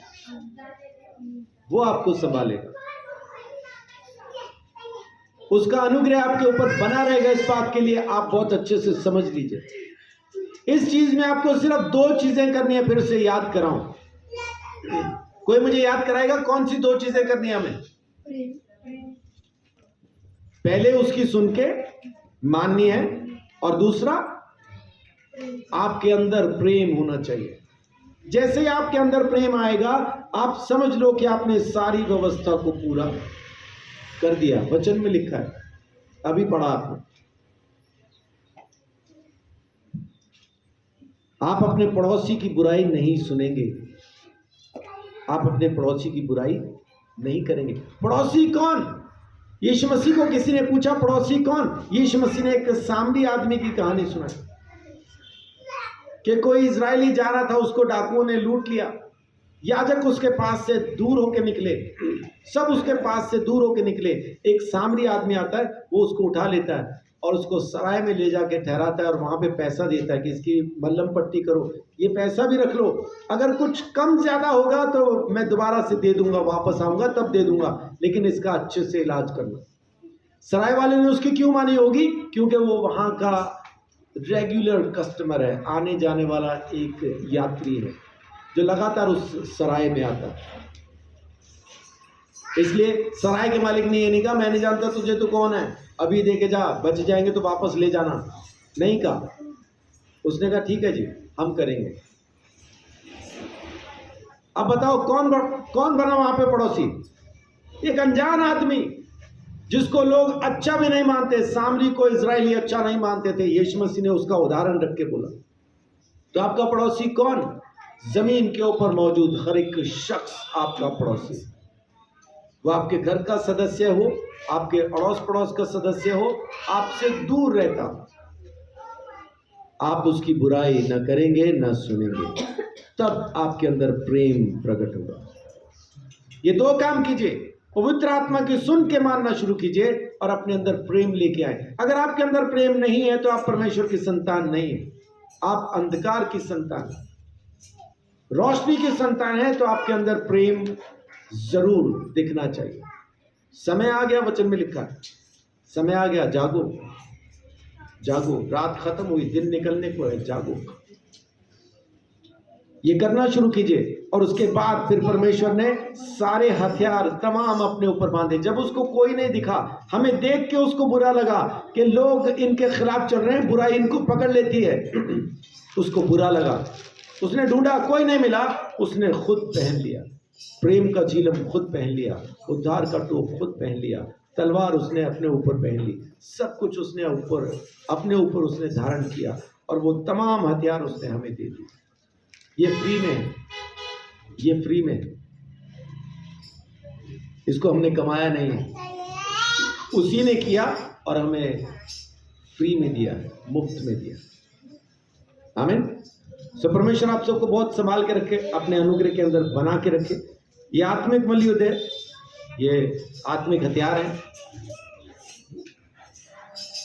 वो आपको संभालेगा, उसका अनुग्रह आपके ऊपर बना रहेगा। इस बात के लिए आप बहुत अच्छे से समझ लीजिए। इस चीज में आपको सिर्फ 2 चीजें करनी है। फिर से याद कराऊं, कोई मुझे याद कराएगा कौन सी 2 चीजें करनी है हमें? पहले उसकी सुन के माननी है और दूसरा आपके अंदर प्रेम होना चाहिए। जैसे ही आपके अंदर प्रेम आएगा, आप समझ लो कि आपने सारी व्यवस्था को पूरा कर दिया। वचन में लिखा है, अभी पढ़ा आपने। आप अपने पड़ोसी की बुराई नहीं सुनेंगे, आप अपने पड़ोसी की बुराई नहीं करेंगे। पड़ोसी कौन? यीशु मसीह को किसी ने पूछा पड़ोसी कौन? यीशु मसीह ने एक सामरी आदमी की कहानी सुनाई कि कोई इजरायली जा रहा था, उसको डाकुओं ने लूट लिया। याजक उसके पास से दूर होके निकले, सब उसके पास से दूर होके निकले। एक सामरी आदमी आता है, वो उसको उठा लेता है और उसको सराय में ले जाके ठहराता है और वहां पे पैसा देता है कि इसकी मल्लम पट्टी करो, ये पैसा भी रख लो, अगर कुछ कम ज्यादा होगा तो मैं दोबारा से दे दूंगा, वापस आऊंगा तब दे दूंगा, लेकिन इसका अच्छे से इलाज करना। सराय वाले ने उसकी क्यों मानी होगी? क्योंकि वो वहां का रेगुलर कस्टमर है, आने जाने वाला एक यात्री है जो लगातार उस सराय में आता है। इसलिए सराय के मालिक ने ये नहीं कहा मैं नहीं जानता तुझे तो कौन है, अभी दे के जा, बच जाएंगे तो वापस ले जाना, नहीं कहा। उसने कहा ठीक है जी, हम करेंगे। अब बताओ कौन बना वहां पे पड़ोसी? एक अनजान आदमी जिसको लोग अच्छा भी नहीं मानते, सामरी को इजरायली अच्छा नहीं मानते थे, यीशु मसीह ने उसका उदाहरण रख के बोला। तो आपका पड़ोसी कौन? जमीन के ऊपर मौजूद हर एक शख्स आपका पड़ोसी। वो आपके घर का सदस्य हो, आपके अड़ोस पड़ोस का सदस्य हो, आपसे दूर रहता, आप उसकी बुराई न करेंगे न सुनेंगे, तब आपके अंदर प्रेम प्रकट होगा। ये दो काम कीजिए, पवित्र आत्मा की सुन के मानना शुरू कीजिए और अपने अंदर प्रेम लेके आए। अगर आपके अंदर प्रेम नहीं है तो आप परमेश्वर की संतान नहीं है, आप अंधकार की संतान है। रोशनी की संतान है तो आपके अंदर प्रेम जरूर दिखना चाहिए। समय आ गया, वचन में लिखा है, समय आ गया, जागो जागो, रात खत्म हुई, दिन निकलने को है, जागो। ये करना शुरू कीजिए और उसके बाद फिर परमेश्वर ने सारे हथियार तमाम अपने ऊपर बांधे। जब उसको कोई नहीं दिखा, हमें देख के उसको बुरा लगा कि लोग इनके खिलाफ चल रहे हैं, बुराई इनको पकड़ लेती है, उसको बुरा लगा, उसने ढूंढा, कोई नहीं मिला, उसने खुद पहन लिया, प्रेम का झिलम खुद पहन लिया, उद्धार का टोप खुद पहन लिया, तलवार उसने अपने ऊपर पहन ली, सब कुछ उसने अपने ऊपर उसने धारण किया और वो तमाम हथियार उसने हमें दे दिए। ये फ्री में है, ये फ्री में है, इसको हमने कमाया नहीं है, उसी ने किया और हमें फ्री में दिया, मुफ्त में दिया। आमीन। सो परमेश्वर आप सबको बहुत संभाल के रखे, अपने अनुग्रह के अंदर बना के रखे। ये आत्मिक मल्लयुद्ध है, ये आत्मिक हथियार है,